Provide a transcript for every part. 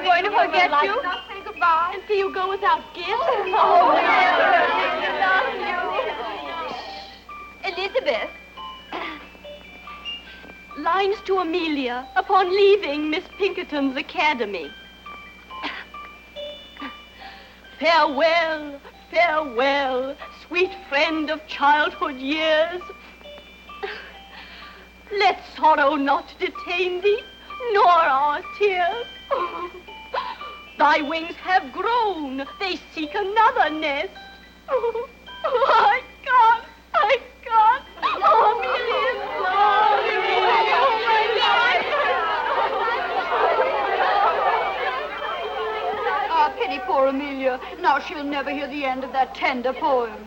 I'm going to forget you. Not say goodbye. And see you go without gifts. Oh, Elizabeth. Lines to Amelia upon leaving Miss Pinkerton's academy. Farewell, farewell, sweet friend of childhood years. Let sorrow not detain thee, nor our tears. Thy wings have grown, they seek another nest. Oh, I can't. Oh, Amelia, Ah, pity poor Amelia. Now she'll never hear the end of that tender poem.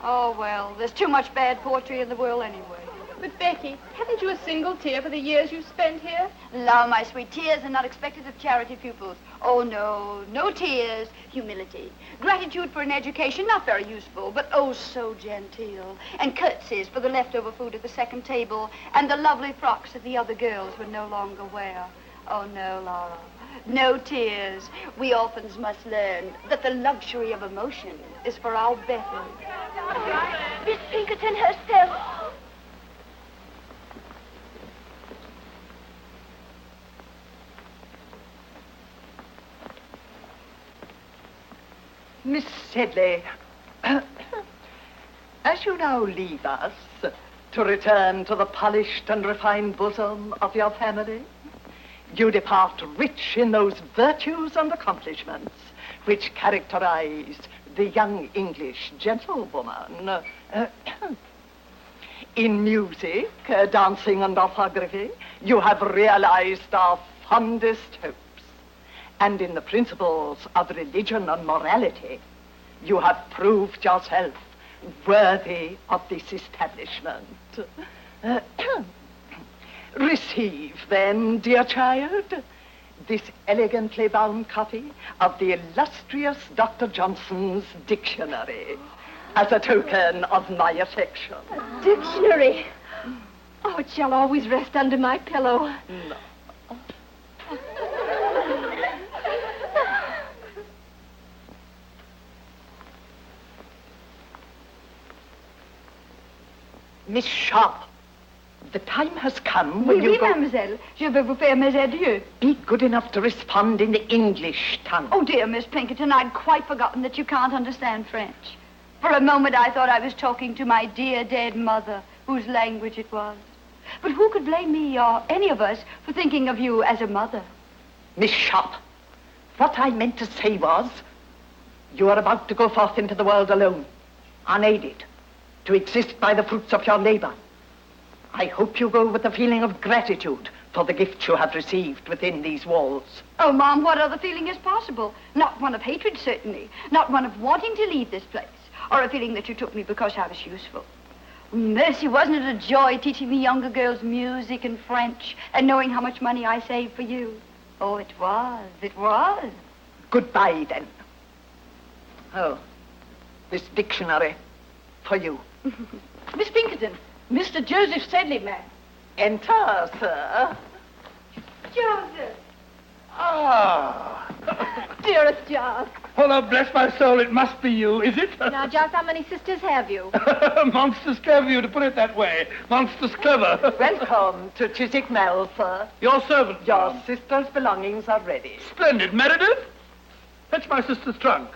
Oh, well, there's too much bad poetry in the world anyway. But, Becky, haven't you a single tear for the years you've spent here? Allow my sweet tears are not expected of charity pupils. Oh, no, no tears. Humility. Gratitude for an education not very useful, but oh, so genteel. And curtsies for the leftover food at the second table, and the lovely frocks that the other girls would no longer wear. Oh, no, Laura. No tears. We orphans must learn that the luxury of emotion is for our better. Miss Pinkerton herself. Miss Sedley, as you now leave us to return to the polished and refined bosom of your family, you depart rich in those virtues and accomplishments which characterize the young English gentlewoman. In music, dancing, and orthography, you have realized our fondest hopes. And in the principles of religion and morality, you have proved yourself worthy of this establishment. Receive, then, dear child, this elegantly bound copy of the illustrious Dr. Johnson's dictionary as a token of my affection. A dictionary? Oh, it shall always rest under my pillow. No. Miss Sharp, the time has come when Oui, mademoiselle. Je vais vous faire mes adieux. Be good enough to respond in the English tongue. Oh, dear Miss Pinkerton, I'd quite forgotten that you can't understand French. For a moment, I thought I was talking to my dear dead mother, whose language it was. But who could blame me or any of us for thinking of you as a mother? Miss Sharp, what I meant to say was, you are about to go forth into the world alone, unaided, to exist by the fruits of your labor. I hope you go with a feeling of gratitude for the gifts you have received within these walls. Oh, Mom, what other feeling is possible? Not one of hatred, certainly. Not one of wanting to leave this place. Or a feeling that you took me because I was useful. Mercy, wasn't it a joy teaching the younger girls music and French and knowing how much money I saved for you? Oh, it was. It was. Goodbye, then. Oh, this dictionary for you. Miss Pinkerton, Mr. Joseph Sedley, ma'am. Enter, sir. Joseph. Ah. Dearest Giles. Oh, now, bless my soul, it must be you, is it? Now, Giles, how many sisters have you? Monstrous clever you to put it that way. Monstrous clever. Welcome to Chiswick Mell, sir. Your servant. Your ma'am. sister's belongings are ready. Splendid. Meredith, fetch my sister's trunk.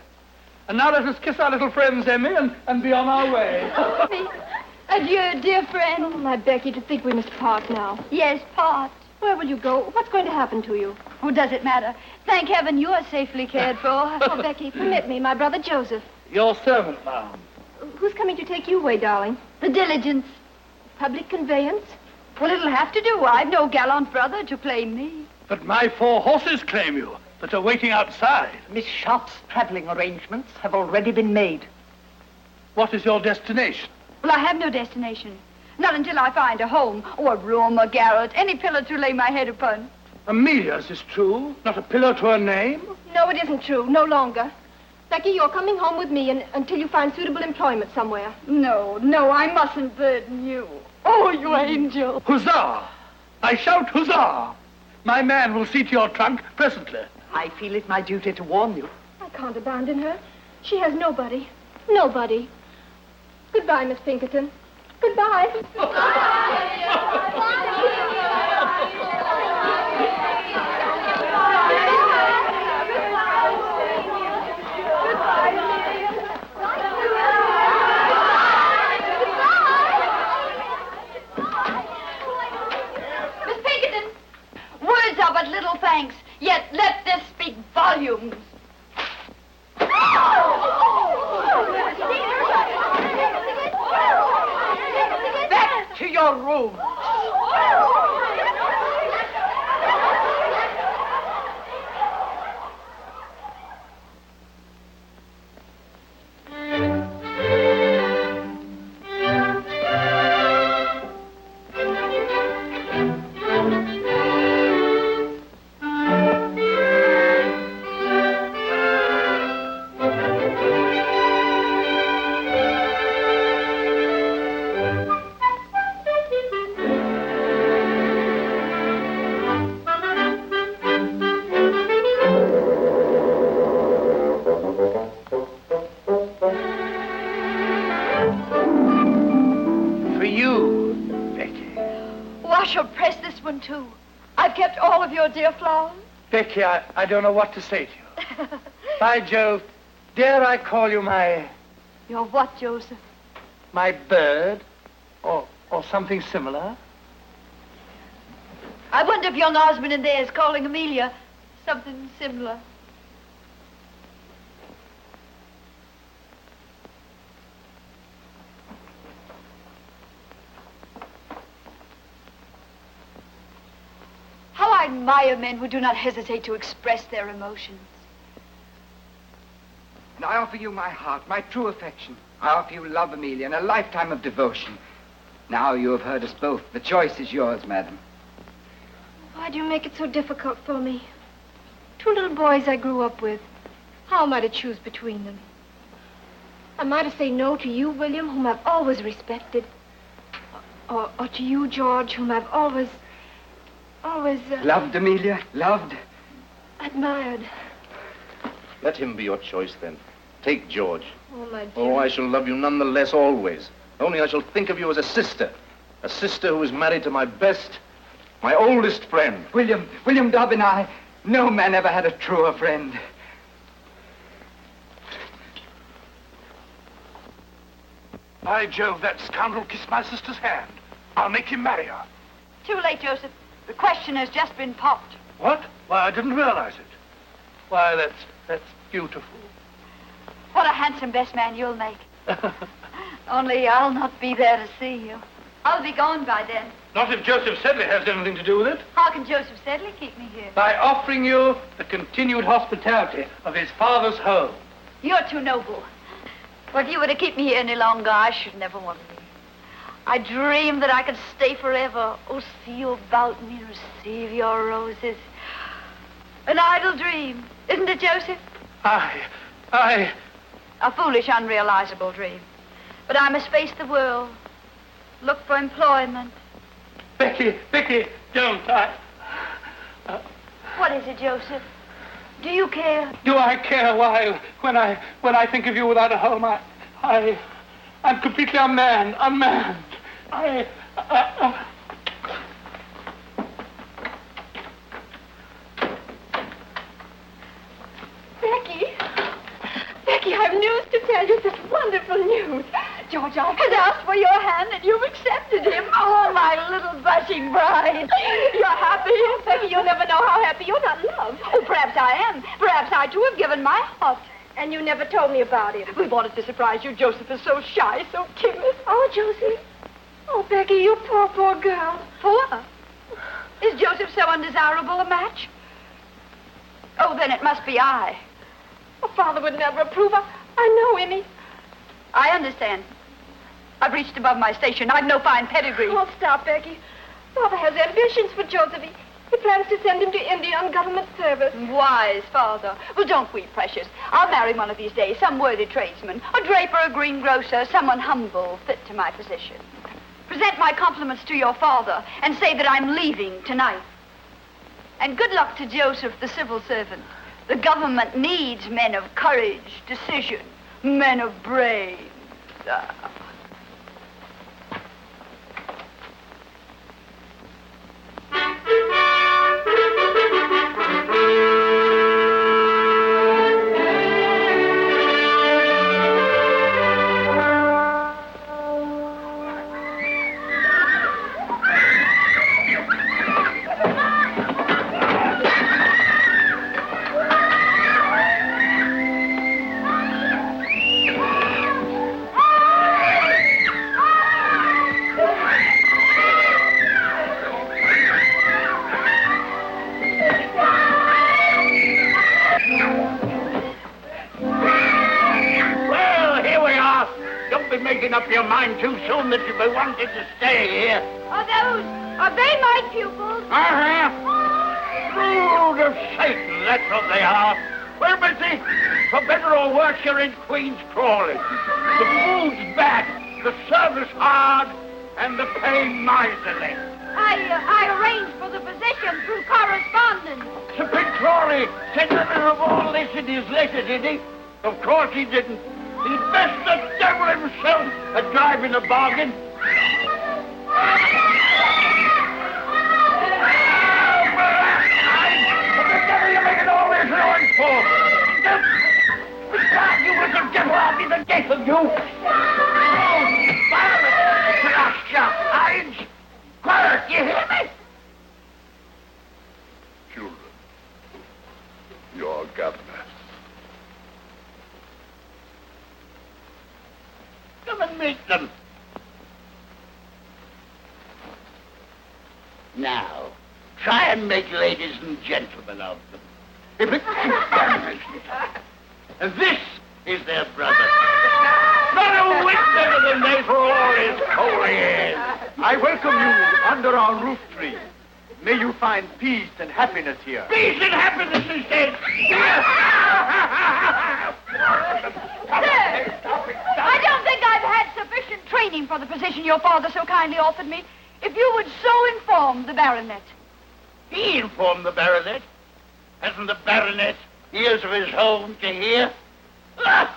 And now let us kiss our little friends, Emmy, and be on our way. Adieu, dear friend. Oh, my Becky, to think we must part now. Yes, part. Where will you go? What's going to happen to you? Oh, does it matter? Thank heaven you are safely cared for. Oh, Becky, permit me, my brother Joseph. Your servant, ma'am. Who's coming to take you away, darling? The diligence. Public conveyance? Well, it'll have to do. I've no gallant brother to claim me. But my 4 horses claim you, that are waiting outside. Miss Sharp's traveling arrangements have already been made. What is your destination? Well, I have no destination. Not until I find a home, or a room, a garret, any pillar to lay my head upon. Amelia's is true, not a pillar to her name. No, it isn't true. No longer. Becky, you're coming home with me until you find suitable employment somewhere. No, I mustn't burden you. Oh, you angel. Huzzah! I shout huzzah! My man will see to your trunk presently. I feel it my duty to warn you. I can't abandon her. She has nobody. Nobody. Goodbye, Miss Pinkerton. Goodbye. Miss Pinkerton, words are but little thanks, yet let this speak volumes. Back to your room. Too. I've kept all of your dear flowers. Becky, I don't know what to say to you. By Jove, dare I call you my... Your what, Joseph? My bird? Or something similar? I wonder if young Osmond in there is calling Amelia something similar. How I admire men who do not hesitate to express their emotions. And I offer you my heart, my true affection. I offer you love, Amelia, and a lifetime of devotion. Now you have heard us both. The choice is yours, madam. Why do you make it so difficult for me? Two little boys I grew up with. How am I to choose between them? Am I to say no to you, William, whom I've always respected? Or to you, George, whom I've always... Loved, Amelia, loved. Admired. Let him be your choice, then. Take George. Oh, my dear. Oh, I shall love you none the less always. Only I shall think of you as a sister who is married to my best, my oldest friend. William Dobbin, no man ever had a truer friend. By Jove, that scoundrel kissed my sister's hand. I'll make him marry her. Too late, Joseph. The question has just been popped. What? Why, I didn't realize it. Why, that's beautiful. What a handsome best man you'll make. Only I'll not be there to see you. I'll be gone by then. Not if Joseph Sedley has anything to do with it. How can Joseph Sedley keep me here? By offering you the continued hospitality of his father's home. You're too noble. But if you were to keep me here any longer, I should never want to leave. I dreamed that I could stay forever. Oh, see you about me, receive your roses. An idle dream, isn't it, Joseph? I... A foolish, unrealizable dream. But I must face the world, look for employment. Becky, don't. What is it, Joseph? Do you care? Do I care? Why, when I think of you without a home, I'm completely unmanned. Becky, I've news to tell you. Such wonderful news. George has asked for your hand and you've accepted him. Oh, my little blushing bride. You're happy? Becky, you'll never know how happy you're not loved. Oh, perhaps I am. Perhaps I, too, have given my heart. And you never told me about it. We wanted to surprise you. Joseph is so shy, so timid. Oh, Josie. Oh, Becky, you poor girl. Poor? Is Joseph so undesirable a match? Oh, then it must be I. Oh, Father would never approve. I know him. I understand. I've reached above my station. I've no fine pedigree. Oh, stop, Becky. Father has ambitions for Joseph. He plans to send him to India on government service. Wise father. Well, don't weep, precious. I'll marry one of these days, some worthy tradesman, a draper, a greengrocer, someone humble, fit to my position. Present my compliments to your father and say that I'm leaving tonight. And good luck to Joseph, the civil servant. The government needs men of courage, decision, men of brains. Up your mind too soon that you be wanted to stay here. Are they my pupils? Brood of Satan, that's what they are. Well, Missy, for better or worse, you're in Queen's Crawley. The food's bad, the service hard, and the pay miserly. I arranged for the position through correspondence. Sir Pig Crawley said nothing of all this in his letter, did he? Of course he didn't. He's best the devil himself at driving a bargain. What the devil are you making all this noise for? You little devil, I'll be the death of you. Oh, Violet, crush your hides. Quiet, you hear me? Children, your governor. Come and meet them. Now, try and make ladies and gentlemen of them. If it and this is their brother. Not a whit better than they for all his holy years. I welcome you under our roof tree. May you find peace and happiness here. Peace and happiness, he said. I don't think I've had sufficient training for the position your father so kindly offered me. If you would so inform the baronet. He informed the baronet. Hasn't the baronet ears of his own to hear? Bless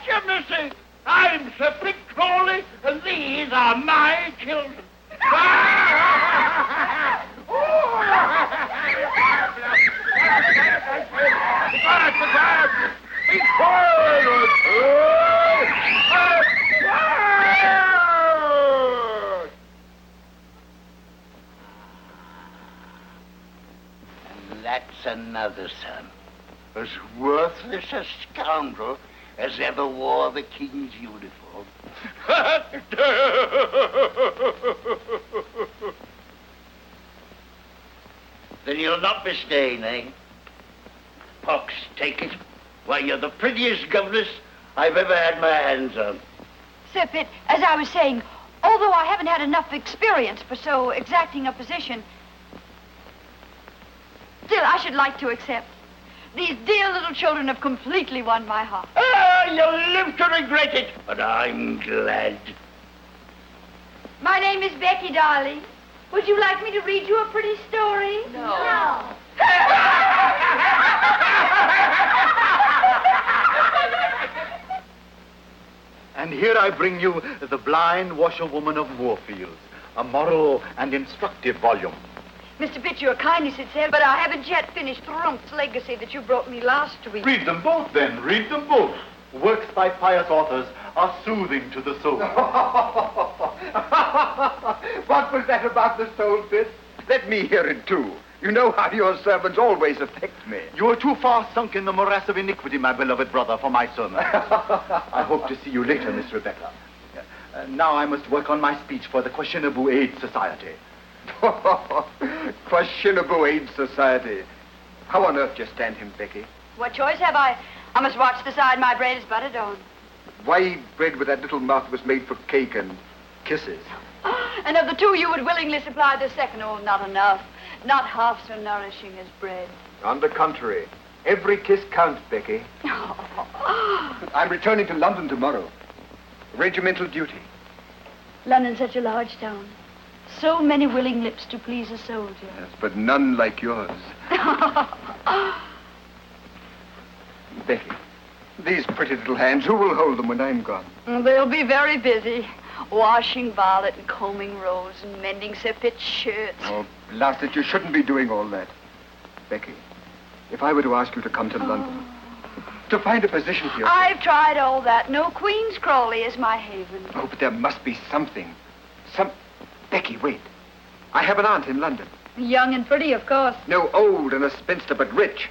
you, missy. I'm Sir Pig Crawley, and these are my children. Be quiet! And that's another son, as worthless a scoundrel as ever wore the king's uniform. Then you'll not be staying, eh? Pox, take it. Why, you're the prettiest governess I've ever had my hands on. Sir Pitt, as I was saying, although I haven't had enough experience for so exacting a position, still I should like to accept. These dear little children have completely won my heart. Ah, you'll live to regret it, but I'm glad. My name is Becky, darling. Would you like me to read you a pretty story? No. And here I bring you The Blind Washerwoman of Moorfields, a moral and instructive volume. Mr. Pitt, you're kindly sincere, but I haven't yet finished Rump's legacy that you brought me last week. Read them both, then. Read them both. Works by pious authors are soothing to the soul. What was that about the soul, Pitt? Let me hear it, too. You know how your sermons always affect me. You are too far sunk in the morass of iniquity, my beloved brother, for my sermon. I hope to see you later, Miss Rebecca. Now I must work on my speech for the Questionable Aid Society. Questionable Aid Society. How on earth do you stand him, Becky? What choice have I? I must watch the side my bread is buttered on. Why eat bread with that little mouth that was made for cake and kisses? And of the two, you would willingly supply the second. Oh, not enough. Not half so nourishing as bread. On the contrary, every kiss counts, Becky. I'm returning to London tomorrow. Regimental duty. London's such a large town. So many willing lips to please a soldier. Yes, but none like yours. Becky, these pretty little hands, who will hold them when I'm gone? They'll be very busy. Washing Violet and combing Rose and mending Sir Pitt's shirts. Oh, blasted, you shouldn't be doing all that. Becky, if I were to ask you to come to London, to find a position for yourself... I've tried all that. No Queen's Crawley is my haven. Oh, but there must be something. Becky, wait. I have an aunt in London. Young and pretty, of course. No, old and a spinster, but rich.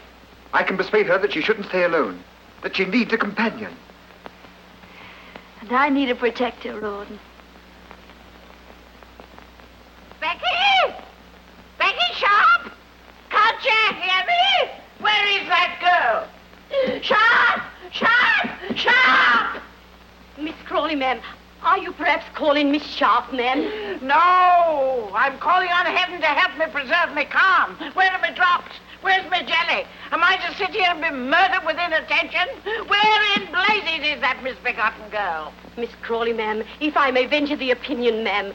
I can persuade her that she shouldn't stay alone, that she needs a companion. And I need a protector, Rouben. Becky! Becky Sharp! Can't you hear me? Where is that girl? Sharp! Sharp! Sharp! Miss Crawley, ma'am, are you perhaps calling Miss Sharp, ma'am? No! I'm calling on heaven to help me preserve me calm. Where are my drops? Where's my jelly? Am I to sit here and be murdered with inattention? Where in blazes is that misbegotten girl? Miss Crawley, ma'am, if I may venture the opinion, ma'am,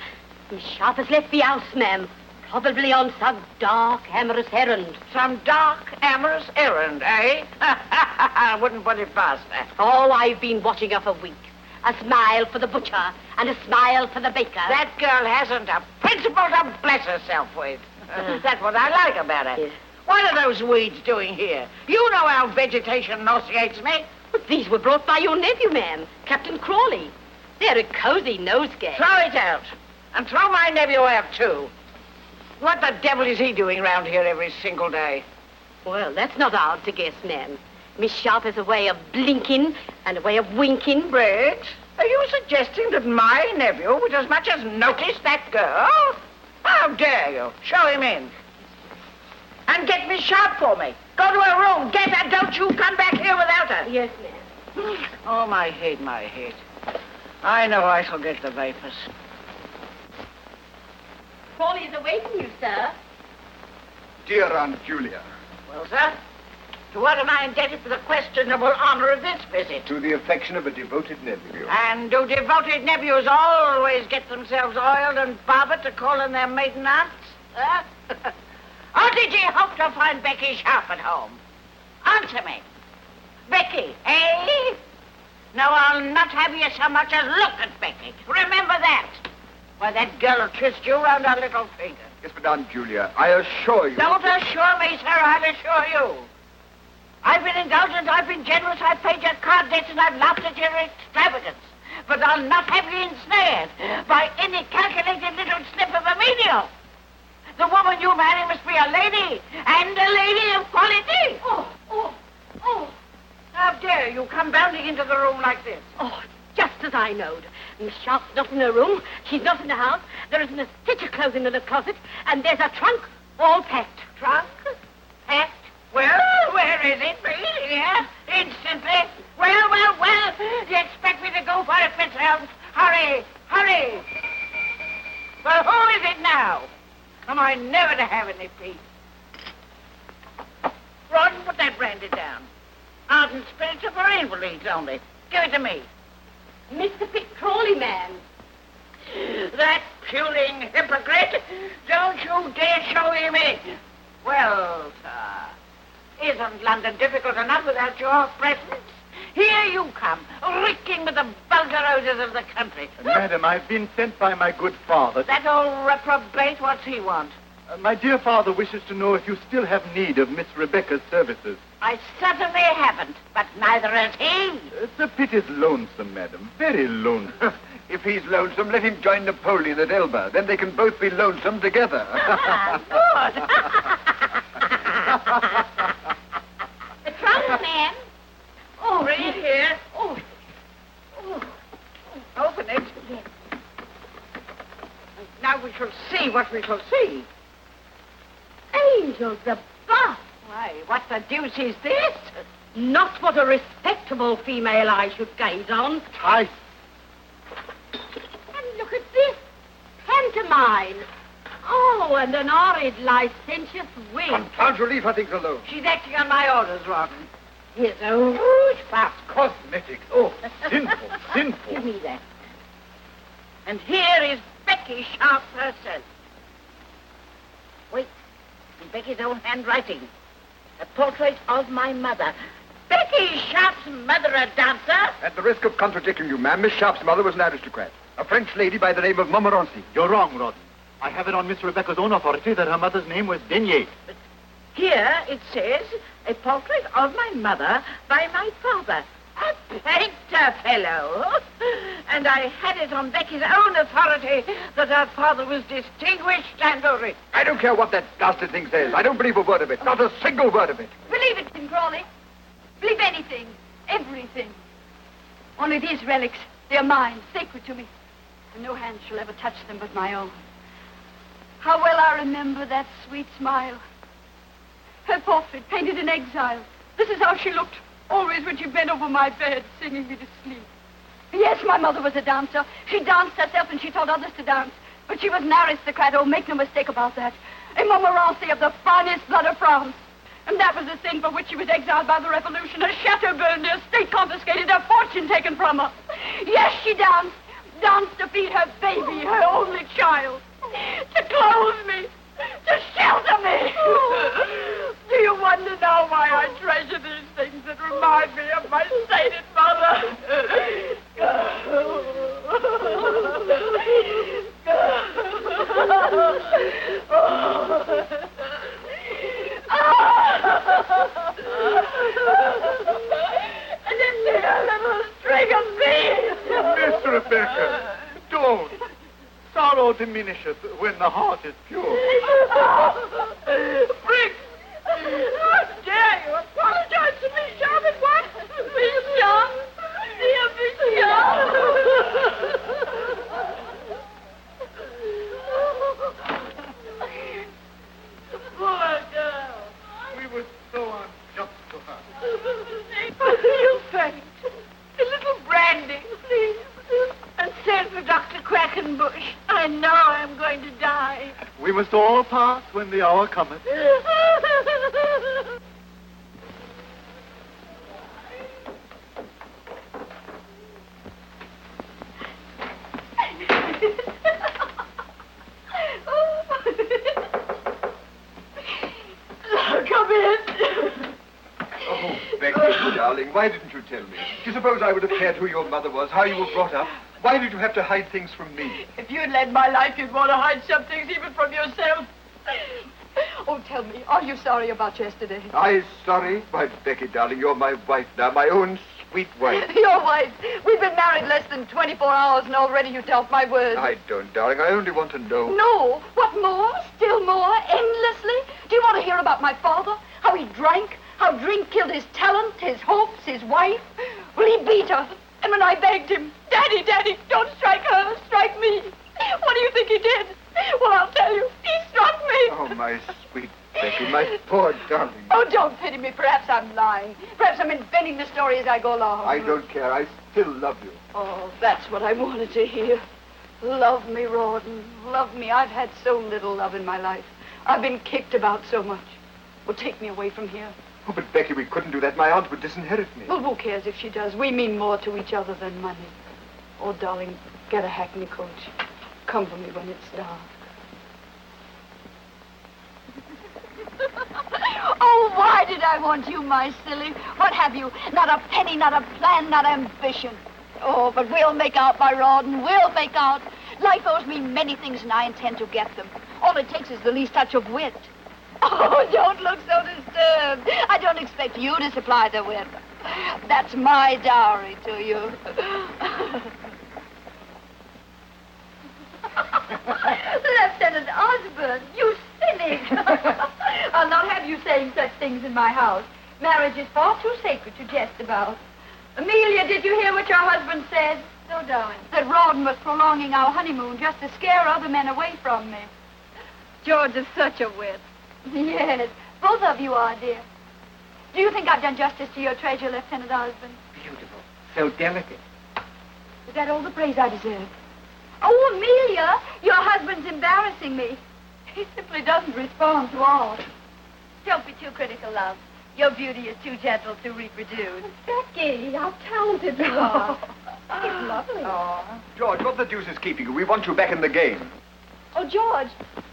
Miss Sharp has left the house, ma'am, probably on some dark, amorous errand. Some dark, amorous errand, eh? I wouldn't put it past her. Oh, I've been watching her for weeks. A smile for the butcher and a smile for the baker. That girl hasn't a principle to bless herself with. That's what I like about her. Yes. What are those weeds doing here? You know how vegetation nauseates me. But these were brought by your nephew, ma'am, Captain Crawley. They're a cozy nosegay. Throw it out. And throw my nephew out, too. What the devil is he doing round here every single day? Well, that's not hard to guess, ma'am. Miss Sharp has a way of blinking and a way of winking. Briggs, are you suggesting that my nephew would as much as notice that girl? How dare you? Show him in. And get Miss Sharp for me. Go to her room. Get her. Don't you come back here without her. Yes, ma'am. Oh, my head, my head. I know I shall get the vapors. Crawley is awaiting you, sir. Dear Aunt Julia. Well, sir, to what am I indebted for the questionable honor of this visit? To the affection of a devoted nephew. And do devoted nephews always get themselves oiled and barbered to call in their maiden aunts? Huh? Or did ye hope to find Becky Sharp at home? Answer me. Becky, eh? No, I'll not have you so much as look at Becky. Remember that. Why, that girl will twist you round her little finger. Yes, but Aunt Julia, I assure you... Don't assure me, sir. I'll assure you. I've been indulgent, I've been generous, I've paid your card debts, and I've laughed at your extravagance. But I'll not have you ensnared by any calculated little snip of a menial. The woman you marry must be a lady, and a lady of quality. Oh. How dare you come bounding into the room like this? Oh, just as I knowed. Miss Sharp's not in her room. She's not in the house. There isn't a stitch of clothing in the closet. And there's a trunk all packed. Trunk? Packed? Well, where is it? Really, here? Instantly? Well. You expect me to go for it myself? Hurry. Well, who is it now? Am I never to have any peace? Rawdon, put that brandy down. Ardent spirits are for invalids only. Give it to me. Mr. Pitt Crawley, ma'am. That puling hypocrite! Don't you dare show him in! Well, sir, isn't London difficult enough without your presence? Here you come, reeking with the vulgar odors of the country. Madam, I've been sent by my good father. That old reprobate, what's he want? My dear father wishes to know if you still have need of Miss Rebecca's services. I certainly haven't, but neither has he. Sir Pitt is lonesome, madam. Very lonesome. If he's lonesome, let him join Napoleon at Elba. Then they can both be lonesome together. Good. The trunk, ma'am. Oh, read here. Oh. Open it. Yes. Now we shall see what we shall see. Angels above. Why, what the deuce is this? Not what a respectable female eye should gaze on. Tice. And look at this. Pantomime. Oh, and an horrid, licentious wig. Confound relief, I think, alone. She's acting on my orders, Rawdon. Here's a rouge puff. Cosmetic. Oh, sinful. Give me that. And here is Becky Becky Sharp herself. Wait, in Becky's own handwriting. A portrait of my mother. Becky Sharp's mother a dancer? At the risk of contradicting you, ma'am, Miss Sharp's mother was an aristocrat. A French lady by the name of Montmorency. You're wrong, Rouben. I have it on Miss Rebecca's own authority that her mother's name was Denier. But here it says, a portrait of my mother by my father. A painter fellow. And I had it on Becky's own authority that her father was distinguished and rich. I don't care what that bastard thing says. I don't believe a word of it. Not a single word of it. Believe it, Tim Crawley. Believe anything. Everything. Only these relics, they're mine, sacred to me. And no hand shall ever touch them but my own. How well I remember that sweet smile. Her portrait, painted in exile. This is how she looked, always when she bent over my bed, singing me to sleep. Yes, my mother was a dancer. She danced herself and she taught others to dance. But she was an aristocrat, oh, make no mistake about that. A Montmorency of the finest blood of France. And that was the sin for which she was exiled by the Revolution. Her chateau burned, her estate confiscated, her fortune taken from her. Yes, she danced. Danced to feed her baby, her only child. To clothe me. To shelter me. Do you wonder now why I treasure these things that remind me of my sainted mother? And then see a little string of beads. Miss Rebecca, don't. Sorrow diminisheth when the heart is pure. Briggs! How dare you apologize to me, Sharp, at once? Miss Sharp! Dear Miss Sharp! The poor girl. We were so unjust to her. You faint. A little brandy, please. And send for Dr. Quackenbush. I know I'm going to die. We must all pass when the hour cometh. Come in. Oh, Becky, darling, why didn't you tell me? Do you suppose I would have cared who your mother was, how you were brought up? Why did you have to hide things from me? If you'd led my life, you'd want to hide some things even from yourself. Oh, tell me, are you sorry about yesterday? I sorry? Why, Becky, darling, you're my wife now, my own sweet wife. Your wife. We've been married less than 24 hours, and already you doubt my word. I don't, darling. I only want to know. No. What more? Still more? Endlessly? Do you want to hear about my father? How he drank? How drink killed his talent, his hopes, his wife? Well, he beat her. And when I begged him, Daddy, Daddy, don't strike her, strike me. What do you think he did? Well, I'll tell you. He struck me. Oh, my sweet Becky, my poor darling. Oh, don't pity me. Perhaps I'm lying. Perhaps I'm inventing the story as I go along. I don't care. I still love you. Oh, that's what I wanted to hear. Love me, Rawdon. Love me. I've had so little love in my life. I've been kicked about so much. Well, take me away from here. Oh, but Becky, we couldn't do that. My aunt would disinherit me. Well, who cares if she does? We mean more to each other than money. Oh, darling, get a hackney coach. Come for me when it's dark. Oh, why did I want you, my silly? What have you? Not a penny, not a plan, not ambition. Oh, but we'll make out, my Rawdon. We'll make out. Life owes me many things, and I intend to get them. All it takes is the least touch of wit. Oh, don't look so disturbed. I don't expect you to supply the wit. That's my dowry to you. Lieutenant Osborne, you cynic. I'll not have you saying such things in my house. Marriage is far too sacred to jest about. Amelia, did you hear what your husband said? No, darling. That Rawdon was prolonging our honeymoon just to scare other men away from me. George is such a wit. Yes, both of you are, dear. Do you think I've done justice to your treasure, Lieutenant Osborne? Beautiful. So delicate. Is that all the praise I deserve? Oh, Amelia, your husband's embarrassing me. He simply doesn't respond to all. Don't be too critical, love. Your beauty is too gentle to reproduce. Becky, how talented you are. He's lovely. George, what the deuce is keeping you? We want you back in the game. Oh, George.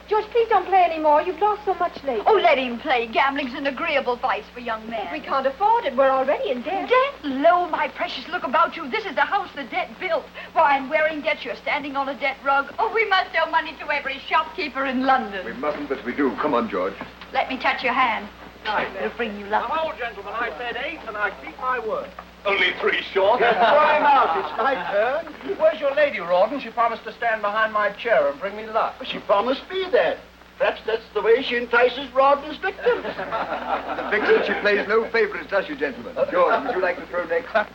George, please don't play anymore. You've lost so much lately. Oh, let him play. Gambling's an agreeable vice for young men. We can't afford it. We're already in debt. Debt? Lo, my precious, look about you. This is the house the debt built. Why, and wearing debt, you're standing on a debt rug. Oh, we must owe money to every shopkeeper in London. We mustn't, but we do. Come on, George. Let me touch your hand. It'll bring you luck. Now, gentlemen, I said 8, and I keep my word. Only 3 short. Try him out. It's my turn. Where's your lady, Rawdon? She promised to stand behind my chair and bring me luck. She promised me that. Perhaps that's the way she entices Rawdon's victims. The vixen, she plays no favorites, does she, gentlemen? George, would you like to throw next? How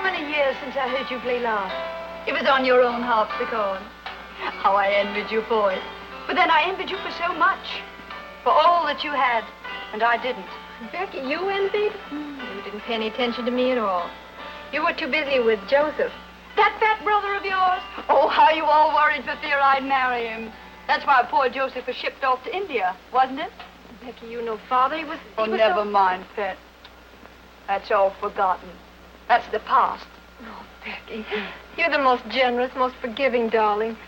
many years since I heard you play last? It was on your own harpsichord. How I envied you for it. But then I envied you for so much. For all that you had, and I didn't. Becky, you envied? You didn't pay any attention to me at all. You were too busy with Joseph. That fat brother of yours? Oh, how you all worried for fear I'd marry him. That's why poor Joseph was shipped off to India, wasn't it? Becky, you know Father, he was never mind, pet. That's all forgotten. That's the past. Oh, Becky, you're the most generous, most forgiving darling.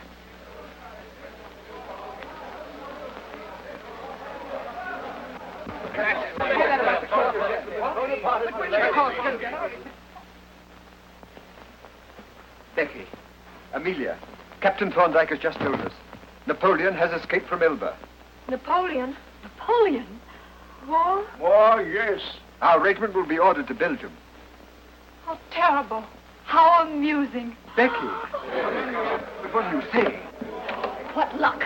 Becky, Amelia, Captain Thorndyke has just told us. Napoleon has escaped from Elba. Napoleon? Napoleon? War? War, yes. Our regiment will be ordered to Belgium. How terrible. How amusing. Becky, but what are you saying? What luck.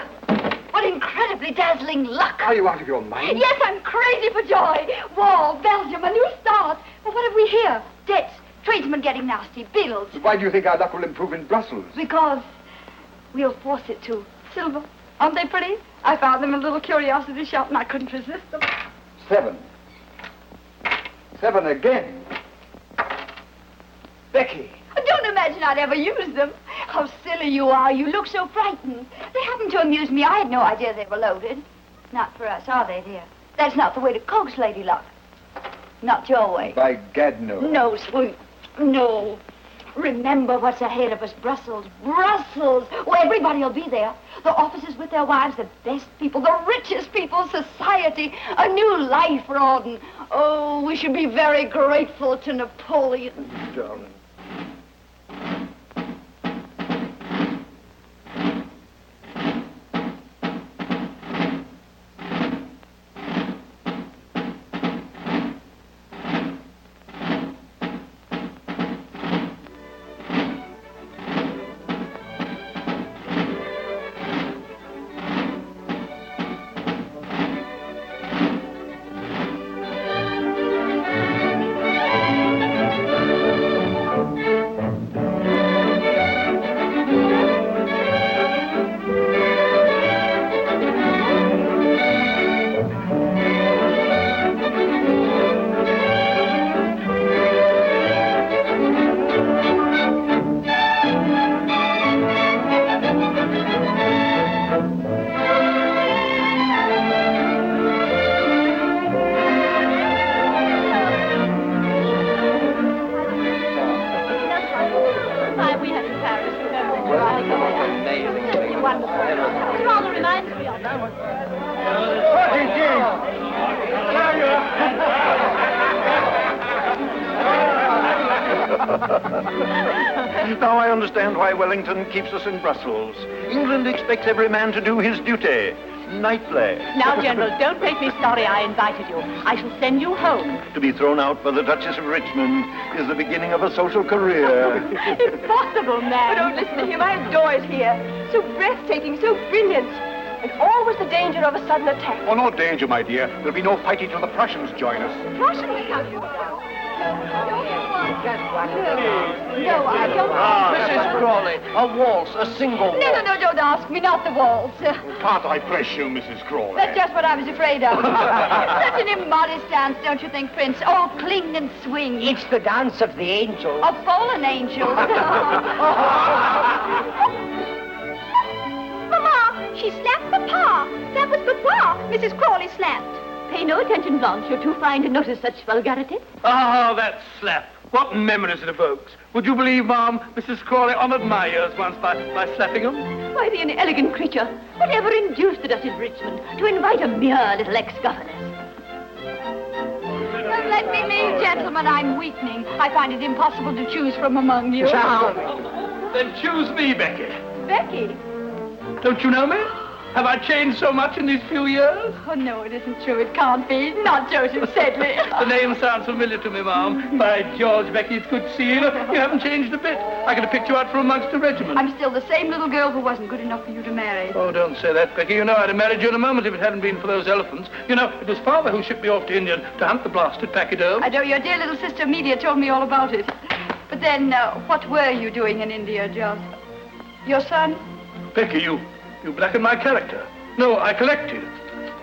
What incredibly dazzling luck. Are you out of your mind? Yes, I'm crazy for joy. War, Belgium, a new start. Well, what have we here? Debts, tradesmen getting nasty, bills. Why do you think our luck will improve in Brussels? Because we'll force it to. Silver. Aren't they pretty? I found them in a little curiosity shop and I couldn't resist them. 7. 7 again. Becky. Don't imagine I'd ever use them. How silly you are. You look so frightened. They happened to amuse me. I had no idea they were loaded. Not for us, are they, dear? That's not the way to coax Lady Luck. Not your way. By gad, no. No, sweet. No. Remember what's ahead of us, Brussels. Brussels! Oh, everybody will be there. The officers with their wives, the best people, the richest people, society. A new life, Rawdon. Oh, we should be very grateful to Napoleon. Darling. Now I understand why Wellington keeps us in Brussels. England expects every man to do his duty. Nightly. Now, General, don't make me sorry I invited you. I shall send you home. To be thrown out by the Duchess of Richmond is the beginning of a social career. Impossible, man. But don't listen to him. I adore it here. So breathtaking, so brilliant. And always the danger of a sudden attack. Oh, no danger, my dear. There'll be no fighting till the Prussians join us. Prussians come. No, I don't want Mrs. Crawley, a waltz, a single waltz. No, don't ask me, not the waltz. Can't I press you, Mrs. Crawley? That's just what I was afraid of. Such an immodest dance, don't you think, Prince? Oh, cling and swing. It's the dance of the angels. Of fallen angels. Mama, she slapped Papa. That was Papa Mrs. Crawley slapped. Pay no attention, Blanche. You're too fine to notice such vulgarity. Ah, that slap. What memories it evokes. Would you believe, Ma'am, Mrs. Crawley honoured my ears once by slapping him? Why, the inelegant creature. Whatever induced the Duchess of Richmond to invite a mere little ex-governess? Let me leave, gentlemen. I'm weakening. I find it impossible to choose from among you. Then choose me, Becky. Becky? Don't you know me? Have I changed so much in these few years? Oh, no, it isn't true. It can't be. Not Joseph Sedley. The name sounds familiar to me, Ma'am. By George, Becky, it's good to see you. You haven't changed a bit. I could have picked you out from amongst the regiment. I'm still the same little girl who wasn't good enough for you to marry. Oh, don't say that, Becky. You know, I'd have married you in a moment if it hadn't been for those elephants. You know, it was Father who shipped me off to India to hunt the blasted pachyderm. I know your dear little sister Amelia told me all about it. But then, what were you doing in India, John? Your son? Becky, you blackened my character. No, I collected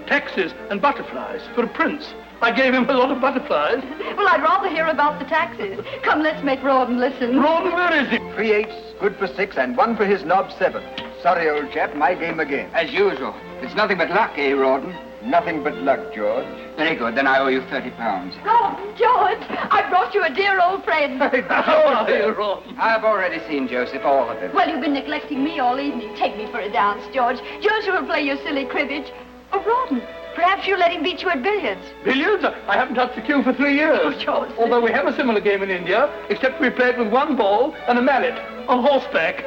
taxes and butterflies for a prince. I gave him a lot of butterflies. Well, I'd rather hear about the taxes. Come, let's make Rouben listen. Rouben, where is he? 3 8s, good for 6, and 1 for his knob 7. Sorry, old chap, my game again. As usual. It's nothing but luck, eh, Rawdon? Nothing but luck, George. Very good. Then I owe you £30. Rouben, George, I brought you a dear old friend. How are you, Rouben? I've already seen Joseph, all of it. Well, you've been neglecting me all evening. Take me for a dance, George. Joseph will play your silly cribbage. Oh, Rawdon, perhaps you'll let him beat you at billiards. Billiards? I haven't touched the cue for 3 years. Oh, George. Although we have a similar game in India, except we play it with 1 ball and a mallet on horseback.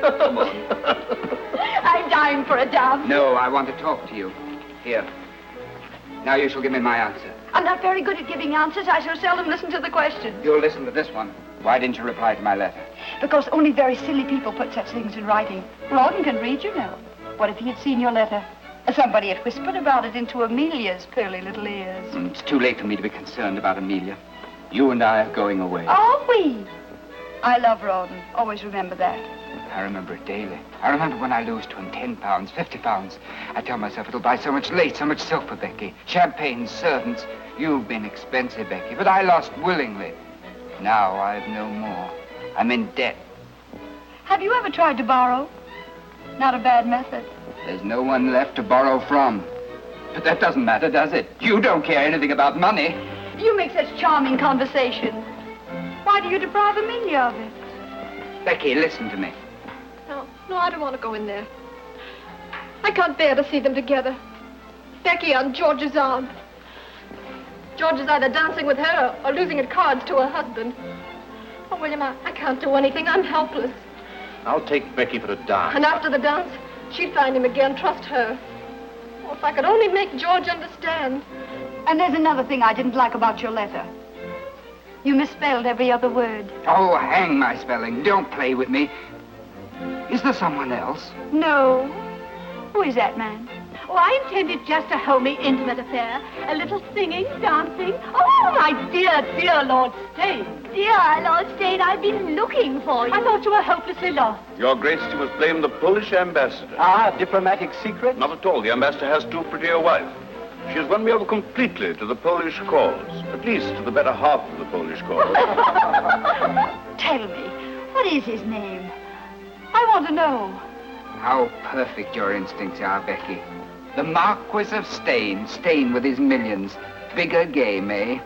I'm dying for a dance. No, I want to talk to you. Here. Now you shall give me my answer. I'm not very good at giving answers. I so seldom listen to the questions. You'll listen to this one. Why didn't you reply to my letter? Because only very silly people put such things in writing. Rawdon can read, you know. What if he had seen your letter? Somebody had whispered about it into Amelia's pearly little ears. It's too late for me to be concerned about Amelia. You and I are going away. Are we? I love Rawdon. Always remember that. I remember it daily. I remember when I lose to him £10, £50. I tell myself it'll buy so much lace, so much silk for Becky. Champagne, servants. You've been expensive, Becky, but I lost willingly. Now I've no more. I'm in debt. Have you ever tried to borrow? Not a bad method. There's no one left to borrow from. But that doesn't matter, does it? You don't care anything about money. You make such charming conversation. Why do you deprive Amelia of it? Becky, listen to me. No, I don't want to go in there. I can't bear to see them together. Becky on George's arm. George is either dancing with her or losing at cards to her husband. Oh, William, I can't do anything. I'm helpless. I'll take Becky for a dance. And after the dance, she'd find him again. Trust her. Oh, if I could only make George understand. And there's another thing I didn't like about your letter. You misspelled every other word. Oh, hang my spelling. Don't play with me. Is there someone else? No. Who is that man? Oh, I intended just a homely, intimate affair. A little singing, dancing. Oh, my dear, dear Lord Stane. Dear Lord Stane, I've been looking for you. I thought you were hopelessly lost. Your Grace, you must blame the Polish ambassador. Ah, diplomatic secret? Not at all. The ambassador has too pretty a wife. She has won me over completely to the Polish cause. At least to the better half of the Polish cause. Tell me, what is his name? I want to know. How perfect your instincts are, Becky. The Marquis of Stane, Stane with his millions. Bigger game, eh?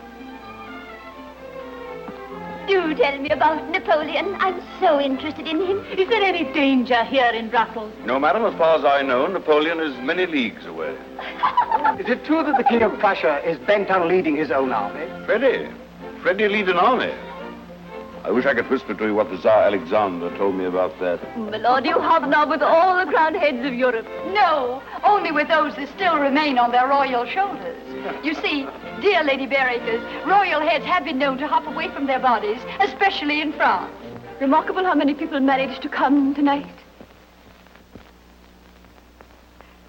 Do tell me about Napoleon. I'm so interested in him. Is there any danger here in Brussels? No, madam, as far as I know, Napoleon is many leagues away. Is it true that the King of Prussia is bent on leading his own army? Freddie lead an army. I wish I could whisper to you what the Tsar Alexander told me about that. My lord, you hobnob with all the crowned heads of Europe. No, only with those that still remain on their royal shoulders. You see, dear Lady Bearacres, royal heads have been known to hop away from their bodies, especially in France. Remarkable how many people managed to come tonight.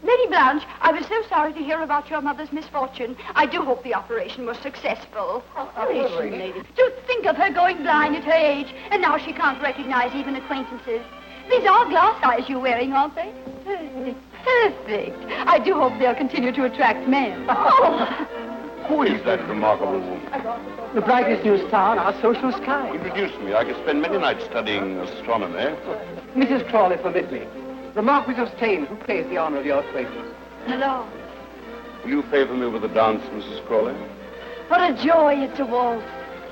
Lady Blanche, I was so sorry to hear about your mother's misfortune. I do hope the operation was successful. Operation, lady. To think of her going blind at her age, and now she can't recognize even acquaintances. These are glass eyes you're wearing, aren't they? Perfect. I do hope they'll continue to attract men. Oh. Who is that remarkable woman? The brightest new star in our social sky. Introduce me. I could spend many nights studying astronomy. Mrs. Crawley, permit me. The Marquis of Stane, who plays the honor of your acquaintance. Hello. Will you favor me with a dance, Mrs. Crawley? What a joy it's a waltz.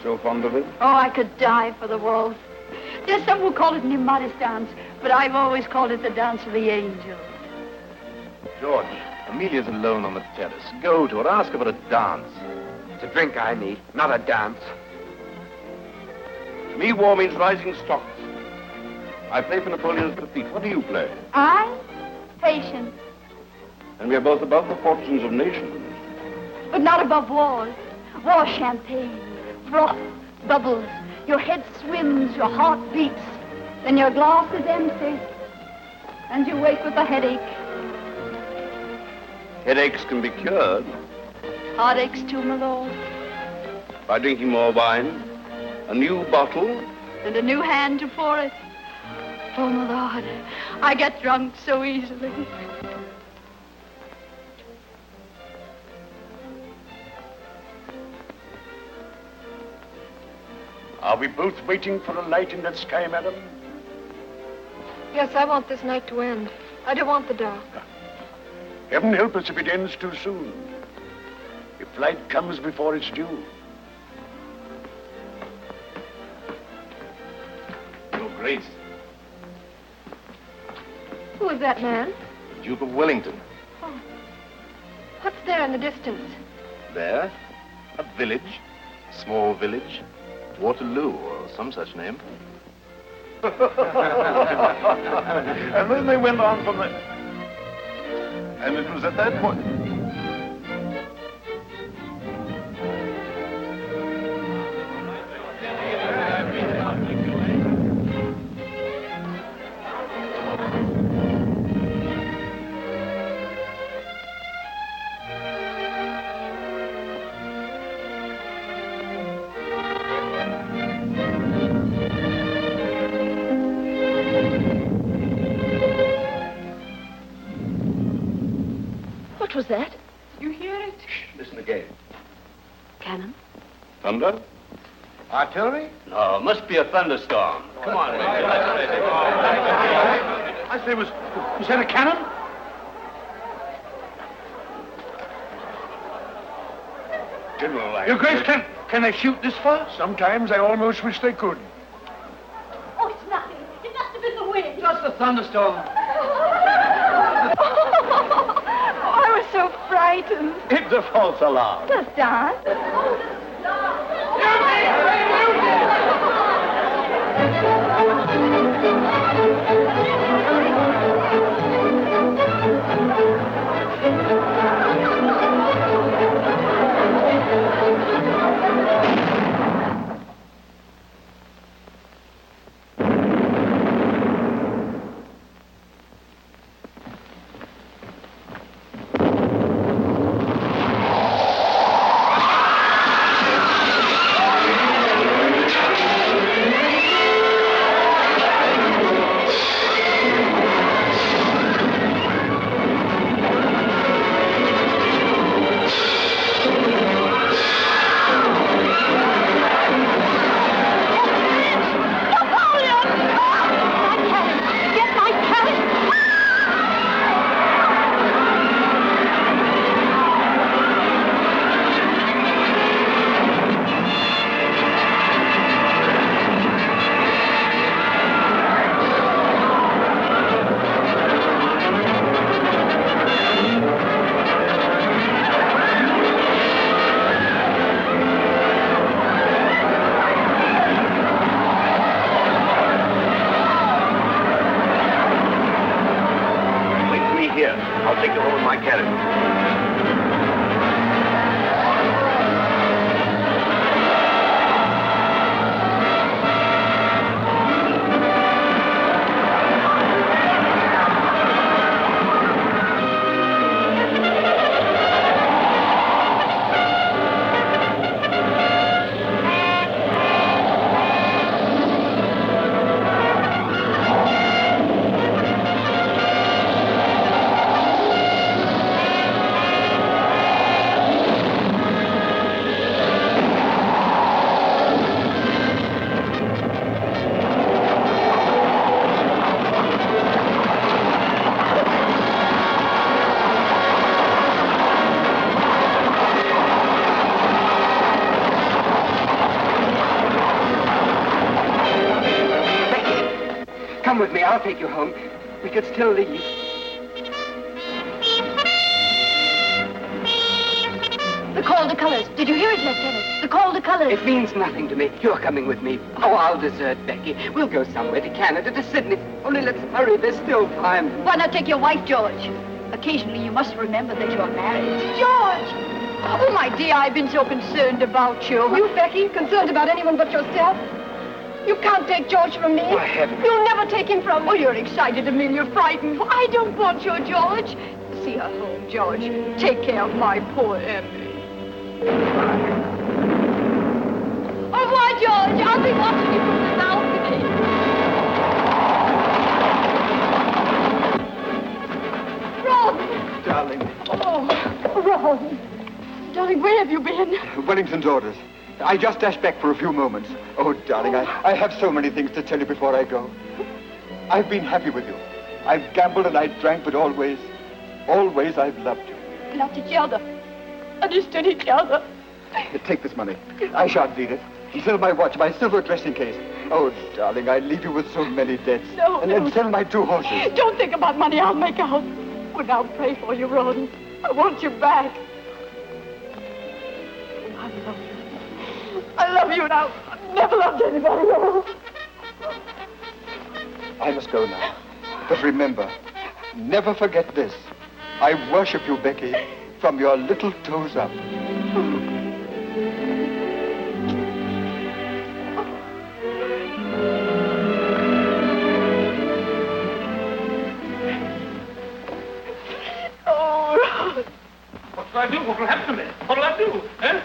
So fond of it? Oh, I could die for the waltz. There's some who call it an immodest dance, but I've always called it the dance of the angels. George, Amelia's alone on the terrace. Go to her, ask her for a dance. It's a drink I need, not a dance. To me, war means rising stocks. I play for Napoleon's defeat. What do you play? I? Patience. And we are both above the fortunes of nations. But not above wars. War champagne, froth, bubbles. Your head swims, your heart beats. Then your glass is empty. And you wake with a headache. Headaches can be cured. Heartaches too, my lord. By drinking more wine, a new bottle. And a new hand to pour it. Oh, my lord, I get drunk so easily. Are we both waiting for a light in that sky, madam? Yes, I want this night to end. I don't want the dark. Heaven help us if it ends too soon. If light comes before it's due. Your Grace, Who is that man? the Duke of Wellington. Oh. What's there in the distance? There, a village, small village, Waterloo or some such name. And then they went on from there. And it was at that point. What was that? You hear it? Listen again. Cannon? Thunder? Artillery? No, must be a thunderstorm. Come on, man. I say, was that a cannon? General, Your Grace, can they shoot this far? Sometimes I almost wish they could. Oh, it's nothing. It must have been the wind. Just a thunderstorm. I was so frightened. It's a false alarm. Just dance. with me. I'll take you home. We could still leave. The call to colors. Did you hear it, Lieutenant? The call to colors. It means nothing to me. You're coming with me. Oh, I'll desert Becky. We'll go somewhere, to Canada, to Sydney. Only let's hurry. There's still time. Why not take your wife, George? Occasionally, you must remember that you're married. George! Oh, my dear, I've been so concerned about you. You, Becky, concerned about anyone but yourself? You can't take George from me. Why, heavens. You'll never take him from me. Oh, you're excited, Amelia, frightened. I don't want your George. See her home, George. Take care of my poor Emily. Au revoir, George. I'll be watching you from the balcony. Ron! Darling. Oh, Ron. Darling, where have you been? Wellington's orders. I just dashed back for a few moments. Oh, darling, I have so many things to tell you before I go. I've been happy with you. I've gambled and I drank, but always I've loved you. We loved each other. Understood each other. Take this money. I shan't need it. And sell my watch, my silver dressing case. Oh, darling, I leave you with so many debts. No. And sell my 2 horses. Don't think about money. I'll make out. But I'll pray for you, Ron. I want you back. I love you. I love you now. I've never loved anybody else. I must go now. But remember, never forget this. I worship you, Becky, from your little toes up. What shall I do? What will happen to me? What will I do? Eh?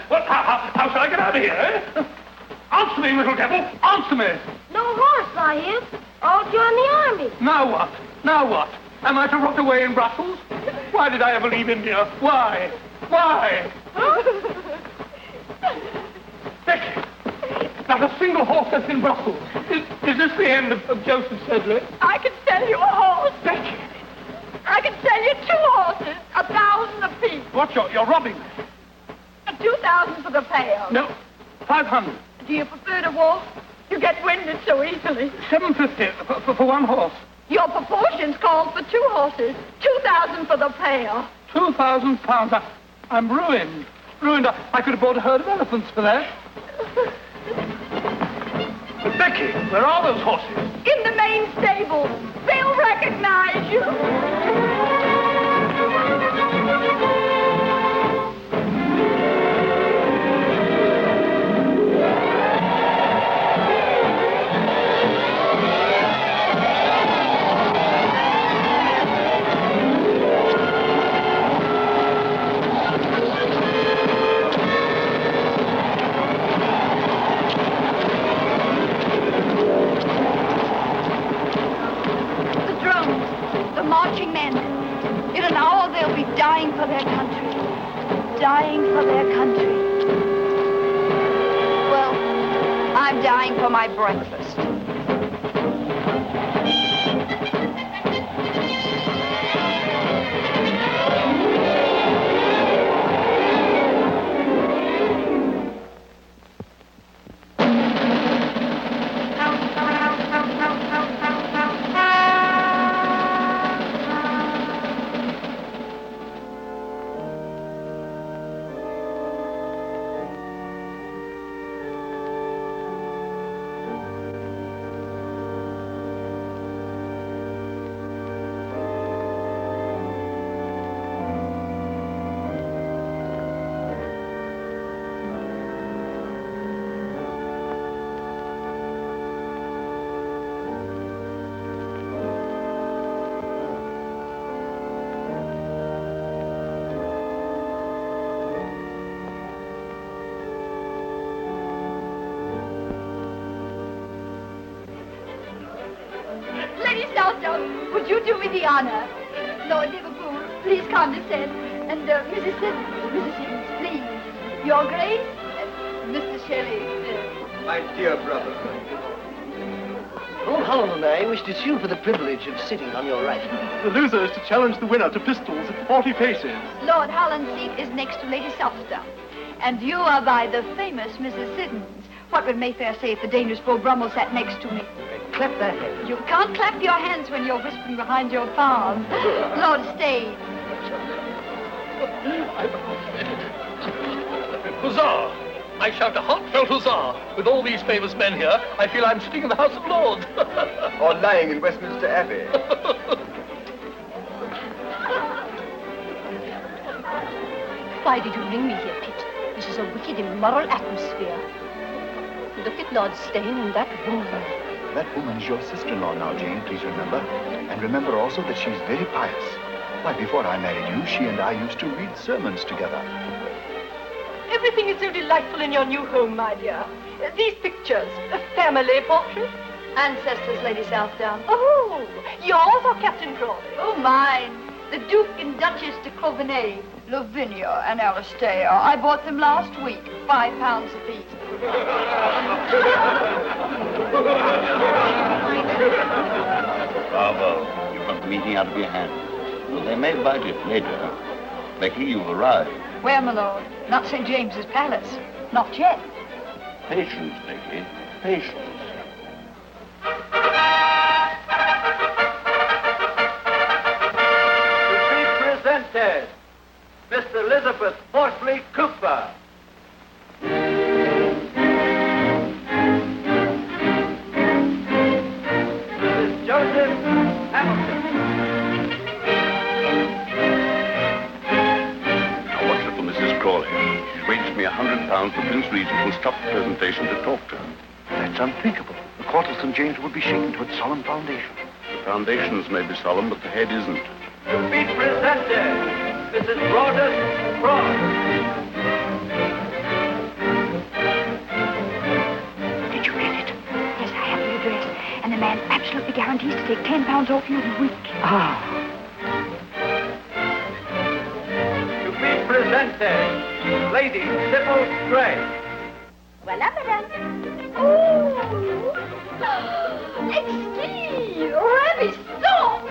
How shall I get out of here, eh? Answer me, little devil! Answer me! No horse, I hear. All join the army. Now what? Now what? Am I to rot away in Brussels? Why did I ever leave India? Why? Why? Becky, not a single horse that's in Brussels. Is this the end of Joseph Sedley? I can sell you a horse. Becky! I can sell you 2 horses, 1,000 apiece. What, you're robbing me? 2,000 for the payout. No, 500. Do you prefer to walk? You get winded so easily. 750 for 1 horse. Your proportions call for 2 horses. 2,000 for the payout. £2,000. I'm ruined. Ruined. I could have bought a herd of elephants for that. But Becky, where are those horses? In the main stable. They'll recognize you. Marching men. In an hour, they'll be dying for their country. Dying for their country. Well, I'm dying for my breakfast. Would you do me the honor? Lord Liverpool, please condescend. And Mrs. Simmons, please. Your Grace, Mr. Shelley. My dear brother. Lord Holland and I wish to sue for the privilege of sitting on your right. The loser is to challenge the winner to pistols at 40 paces. Lord Holland's seat is next to Lady Southdown. And you are by the famous Mrs. Siddons. What would Mayfair say if the dangerous Beau Brummel sat next to me? clap their hands. You can't clap your hands when you're whispering behind your palm. Lord Stane. Huzzah! I shout a heartfelt huzzah. With all these famous men here, I feel I'm sitting in the House of Lords. Or lying in Westminster Abbey. Why did you bring me here, Pitt? This is a wicked, immoral atmosphere. Look at Lord Stane and that woman. That woman is your sister-in-law now, Jane, please remember. And remember also that she's very pious. Why, before I married you, she and I used to read sermons together. Everything is so delightful in your new home, my dear. These pictures, a family portrait. Ancestors, Lady Southdown. Oh, yours or Captain Crawley? Oh, mine. The Duke and Duchess de Coveney, Lavinia and Alistair. I bought them last week, £5 apiece. Bravo. You've got the meeting out of your hands. Well, they may bite it later. Becky, you've arrived. Where, my lord? Not St. James's Palace. Not yet. Patience, Becky. Patience. Presented, Miss Elizabeth Horsley Cooper. Miss Joseph Hamilton. Now watch little Mrs. Crawley. She's waged me £100 the Prince Regent will stop the presentation to talk to her. That's unthinkable. The court of St. James would be shaken to its solemn foundation. The foundations may be solemn, but the head isn't. To be presented, Mrs. Broadus Cross. Did you read it? Yes, I have the address. And the man absolutely guarantees to take £10 off you a week. Ah. To be presented, Lady Sybil Gray. Voilà, madame. Oh! Exquis! Ravissant!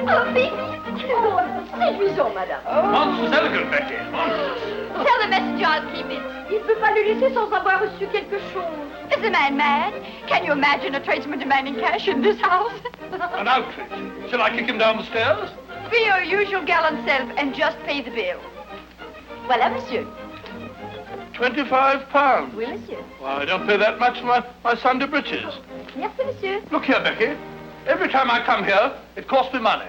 Oh, séduisant, madame. Monstrous elegant, Becky. Monstrous. Tell the messenger I'll keep it. Il ne peut pas le laisser sans avoir reçu quelque chose. Is the man mad? Can you imagine a tradesman demanding cash in this house? An outfit. Shall I kick him down the stairs? Be your usual gallant self and just pay the bill. Voilà, monsieur. £25. Oui, monsieur. Well, I don't pay that much for my Sunday breeches. Merci, monsieur. Look here, Becky. Every time I come here, it costs me money.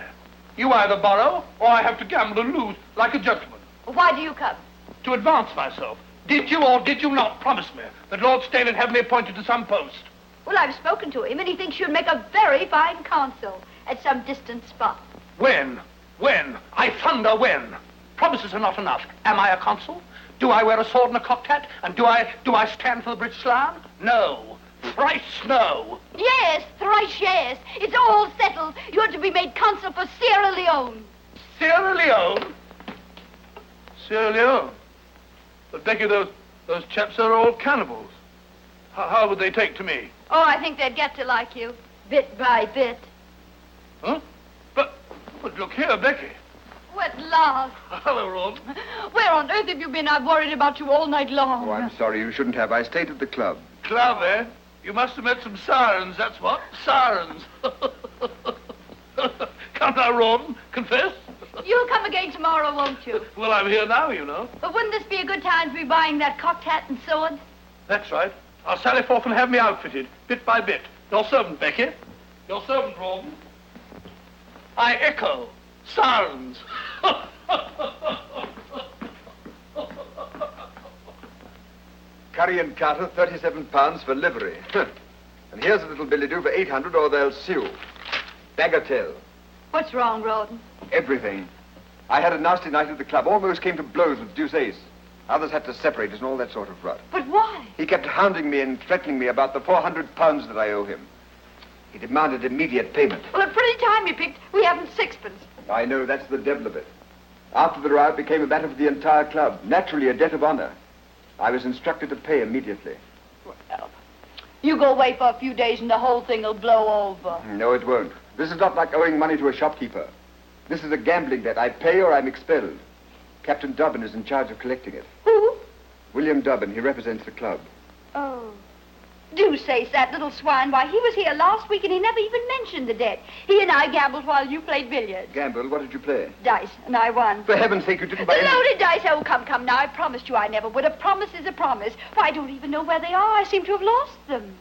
You either borrow, or I have to gamble and lose like a gentleman. Why do you come? To advance myself. Did you or did you not promise me that Lord Stane would have me appointed to some post? Well, I've spoken to him, and he thinks you'd make a very fine consul at some distant spot. When? When? I thunder when? Promises are not enough. Am I a consul? Do I wear a sword and a cocked hat? And do I stand for the British Lion? No. Thrice no. Yes, thrice yes. It's all settled. You're to be made consul for Sierra Leone. Sierra Leone? Sierra Leone? But Becky, those chaps are all cannibals. How would they take to me? Oh, I think they'd get to like you, bit by bit. Huh? But look here, Becky. What love. Hello, Ron. Where on earth have you been? I've worried about you all night long. Oh, I'm sorry, you shouldn't have. I stayed at the club. Club, eh? You must have met some sirens, that's what. Sirens. Come now, Ron. Confess. You'll come again tomorrow, won't you? Well, I'm here now, you know. But wouldn't this be a good time to be buying that cocked hat and sword? That's right. I'll sally forth and have me outfitted, bit by bit. Your servant, Becky. Your servant, Ron. I echo. Sirens. Curry and Carter, £37 for livery. And here's a little billet due for 800 or they'll sue. Bagatelle. What's wrong, Rouben? Everything. I had a nasty night at the club. Almost came to blows with Deuce Ace. Others had to separate us and all that sort of rot. But why? He kept hounding me and threatening me about the £400 that I owe him. He demanded immediate payment. Well, a pretty time you picked. We haven't sixpence. I know, that's the devil of it. After the row, it became a matter for the entire club. Naturally, a debt of honor. I was instructed to pay immediately. Well, you go away for a few days and the whole thing will blow over. No, it won't. This is not like owing money to a shopkeeper. This is a gambling debt. I pay or I'm expelled. Captain Dobbin is in charge of collecting it. Who? William Dobbin. He represents the club. Oh. Deuceace, that little swine. Why, he was here last week and he never even mentioned the debt. He and I gambled while you played billiards. Gamble? What did you play? Dice, and I won. For heaven's sake, you didn't buy The any... loaded dice. Oh, come now. I promised you I never would. A promise is a promise. Why, I don't even know where they are. I seem to have lost them.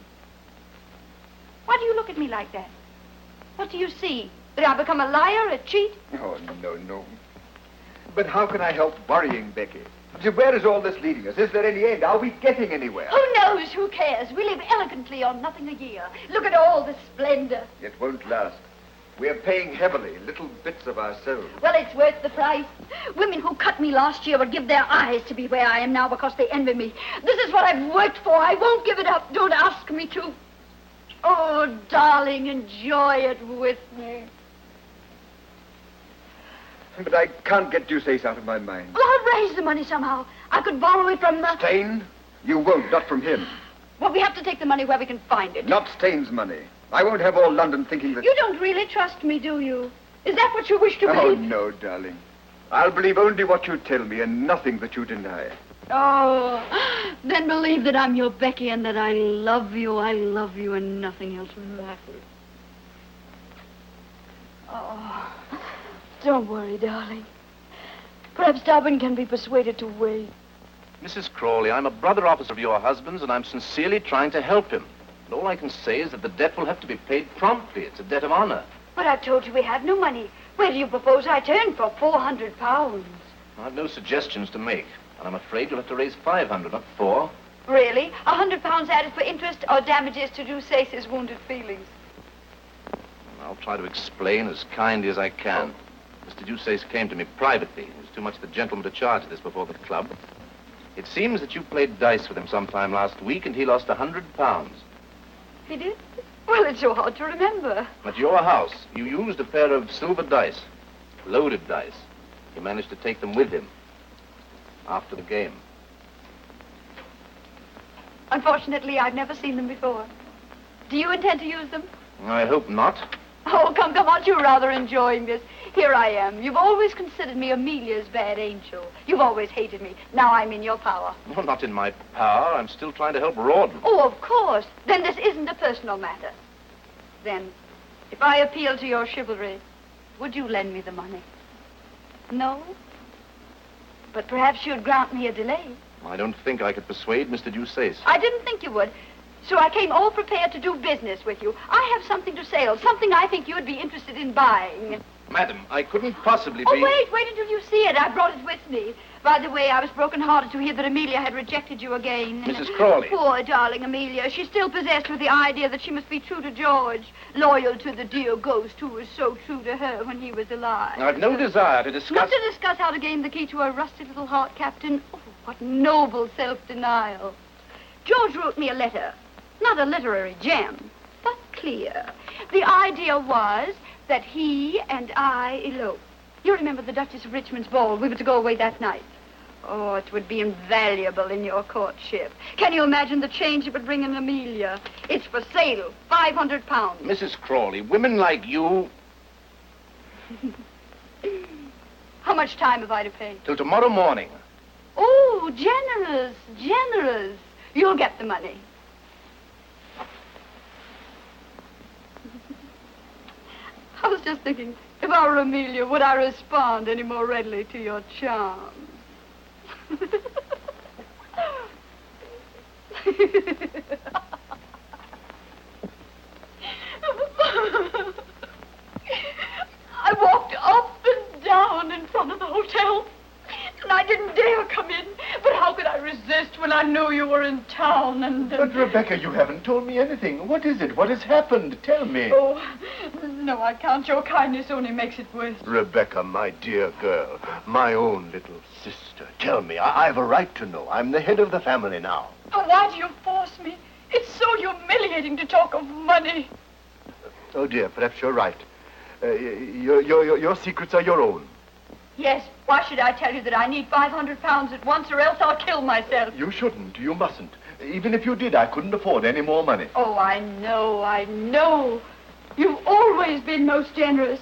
Why do you look at me like that? What do you see? That I've become a liar, a cheat? Oh, no. But how can I help worrying, Becky? Where is all this leading us? Is there any end? Are we getting anywhere? Who knows? Who cares? We live elegantly on nothing a year. Look at all the splendor. It won't last. We're paying heavily, little bits of ourselves. Well, it's worth the price. Women who cut me last year would give their eyes to be where I am now because they envy me. This is what I've worked for. I won't give it up. Don't ask me to. Oh, darling, enjoy it with me. But I can't get Deuceace out of my mind. Well, I'll raise the money somehow. I could borrow it from the... Stain? You won't, not from him. Well, we have to take the money where we can find it. Not Stain's money. I won't have all London thinking that... You don't really trust me, do you? Is that what you wish to Oh, believe? no, darling. I'll believe only what you tell me and nothing that you deny. Oh, then believe that I'm your Becky and that I love you and nothing else matters. Oh, don't worry, darling. Perhaps Dobbin can be persuaded to wait. Mrs. Crawley, I'm a brother officer of your husband's, and I'm sincerely trying to help him. And all I can say is that the debt will have to be paid promptly. It's a debt of honor. But I've told you we have no money. Where do you propose I turn for 400 pounds? I've no suggestions to make, and I'm afraid you'll have to raise 500, not 4. Really? 100 pounds added for interest or damages to Deuceace's wounded feelings? I'll try to explain as kindly as I can. Mr. Deuceace came to me privately. He was too much the gentleman to charge this before the club. It seems that you played dice with him sometime last week, and he lost 100 pounds. He did? Well, it's so hard to remember. At your house, you used a pair of silver dice, loaded dice. He managed to take them with him after the game. Unfortunately, I've never seen them before. Do you intend to use them? I hope not. Oh, come, aren't you rather enjoying this? Here I am. You've always considered me Amelia's bad angel. You've always hated me. Now I'm in your power. No, not in my power. I'm still trying to help Rawdon. Oh, of course. Then this isn't a personal matter. Then, if I appeal to your chivalry, would you lend me the money? No? But perhaps you'd grant me a delay. I don't think I could persuade Mr. Deuceace. I didn't think you would. So I came all prepared to do business with you. I have something to sell, something I think you'd be interested in buying. Madam, I couldn't possibly be... Oh, wait until you see it. I brought it with me. By the way, I was broken-hearted to hear that Amelia had rejected you again. Mrs. Crawley. Poor darling Amelia. She's still possessed with the idea that she must be true to George, loyal to the dear ghost who was so true to her when he was alive. I've no desire to discuss... Not to discuss how to gain the key to her rusty little heart, Captain. Oh, what noble self-denial. George wrote me a letter. Not a literary gem, but clear. The idea was that he and I elope. You remember the Duchess of Richmond's ball? We were to go away that night. Oh, it would be invaluable in your courtship. Can you imagine the change it would bring in Amelia? It's for sale, 500 pounds. Mrs. Crawley, women like you... How much time have I to pay? Till tomorrow morning. Oh, generous, generous. You'll get the money. I was just thinking, if I were Amelia, would I respond any more readily to your charms? I walked up and down in front of the hotel, and I didn't dare come in. But how could I resist when I knew you were in town and... But, Rebecca, you haven't told me anything. What is it? What has happened? Tell me. Oh, no, I can't. Your kindness only makes it worse. Rebecca, my dear girl, my own little sister, tell me. I've a right to know. I'm the head of the family now. Oh, why do you force me? It's so humiliating to talk of money. Oh, dear, perhaps you're right. Your secrets are your own. Yes, why should I tell you that I need 500 pounds at once or else I'll kill myself? You shouldn't. You mustn't. Even if you did, I couldn't afford any more money. Oh, I know. You've always been most generous.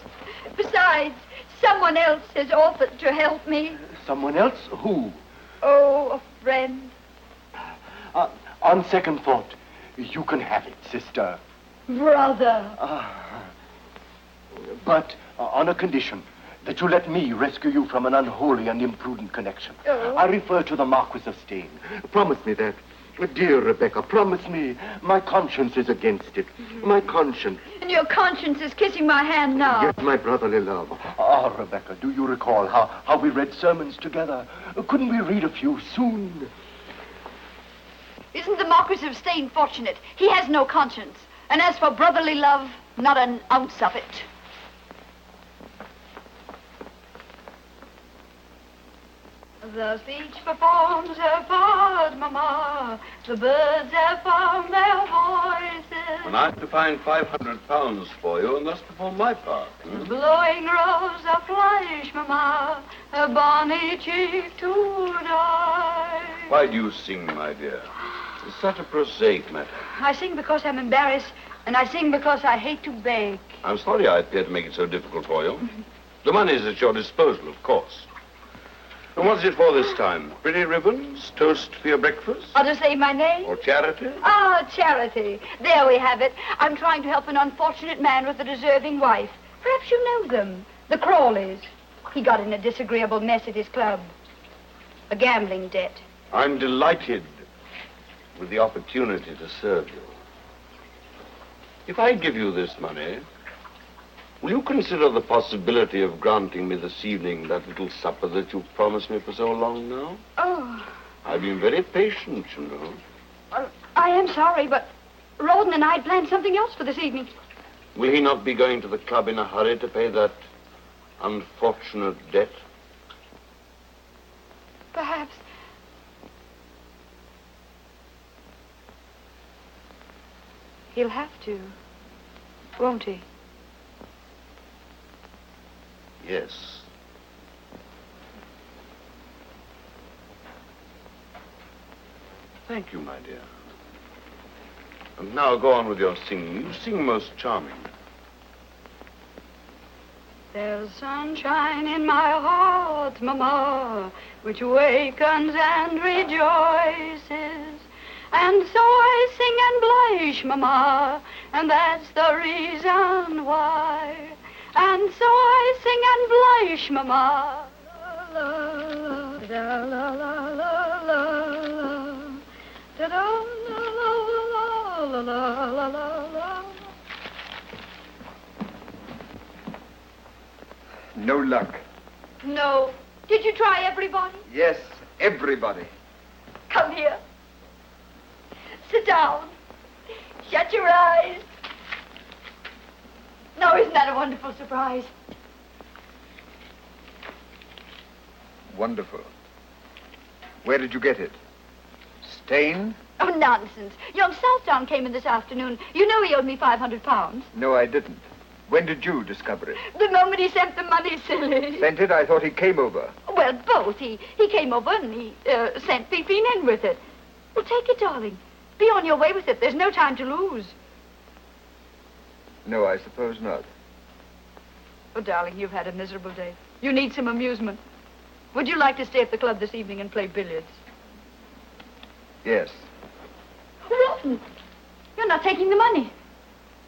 Besides, someone else has offered to help me. Someone else? Who? Oh, a friend. On second thought, You can have it, sister. Brother. But on a condition, that you let me rescue you from an unholy and imprudent connection. Oh. I refer to the Marquis of Steyne. Promise me that. Dear Rebecca, promise me. My conscience is against it. My conscience. And your conscience is kissing my hand now. Yes, my brotherly love. Ah, Rebecca, do you recall how we read sermons together? Couldn't we read a few soon? Isn't the Marquis of Steyne fortunate? He has no conscience. And as for brotherly love, not an ounce of it. The speech performs her part, Mama. The birds have found their voices. And I'm to find £500 for you and thus perform my part. Blowing rows of flesh, Mama. Her bonny cheek to die. Why do you sing, my dear? It's such a prosaic matter. I sing because I'm embarrassed, and I sing because I hate to beg. I'm sorry I appear to make it so difficult for you. The money is at your disposal, of course. And what's it for this time? Pretty ribbons? Toast for your breakfast? Or to say my name? Or charity? Ah, charity. There we have it. I'm trying to help an unfortunate man with a deserving wife. Perhaps you know them. The Crawleys. He got in a disagreeable mess at his club. A gambling debt. I'm delighted with the opportunity to serve you. If I give you this money, will you consider the possibility of granting me this evening that little supper that you've promised me for so long now? Oh. I've been very patient, you know. I am sorry, but Rouben and I had planned something else for this evening. Will he not be going to the club in a hurry to pay that unfortunate debt? Perhaps. He'll have to, won't he? Yes. Thank you, my dear. And now go on with your singing. You sing most charming. There's sunshine in my heart, Mama, which wakens and rejoices. And so I sing and blush, Mama, and that's the reason why. And so I sing and blush, Mama. La, la, la, la, la, la, da, da, la, la, la, la, la, la. No luck. No. Did you try everybody? Yes, everybody. Come here. Sit down. Shut your eyes. Now, isn't that a wonderful surprise? Wonderful. Where did you get it? Steyne? Oh, nonsense. Young Southdown came in this afternoon. You know he owed me £500. No, I didn't. When did you discover it? The moment he sent the money, silly. Sent it? I thought he came over. Well, both. He came over and he sent Fifine in with it. Well, take it, darling. Be on your way with it. There's no time to lose. No, I suppose not. Oh, darling, you've had a miserable day. You need some amusement. Would you like to stay at the club this evening and play billiards? Yes. Rouben, you're not taking the money.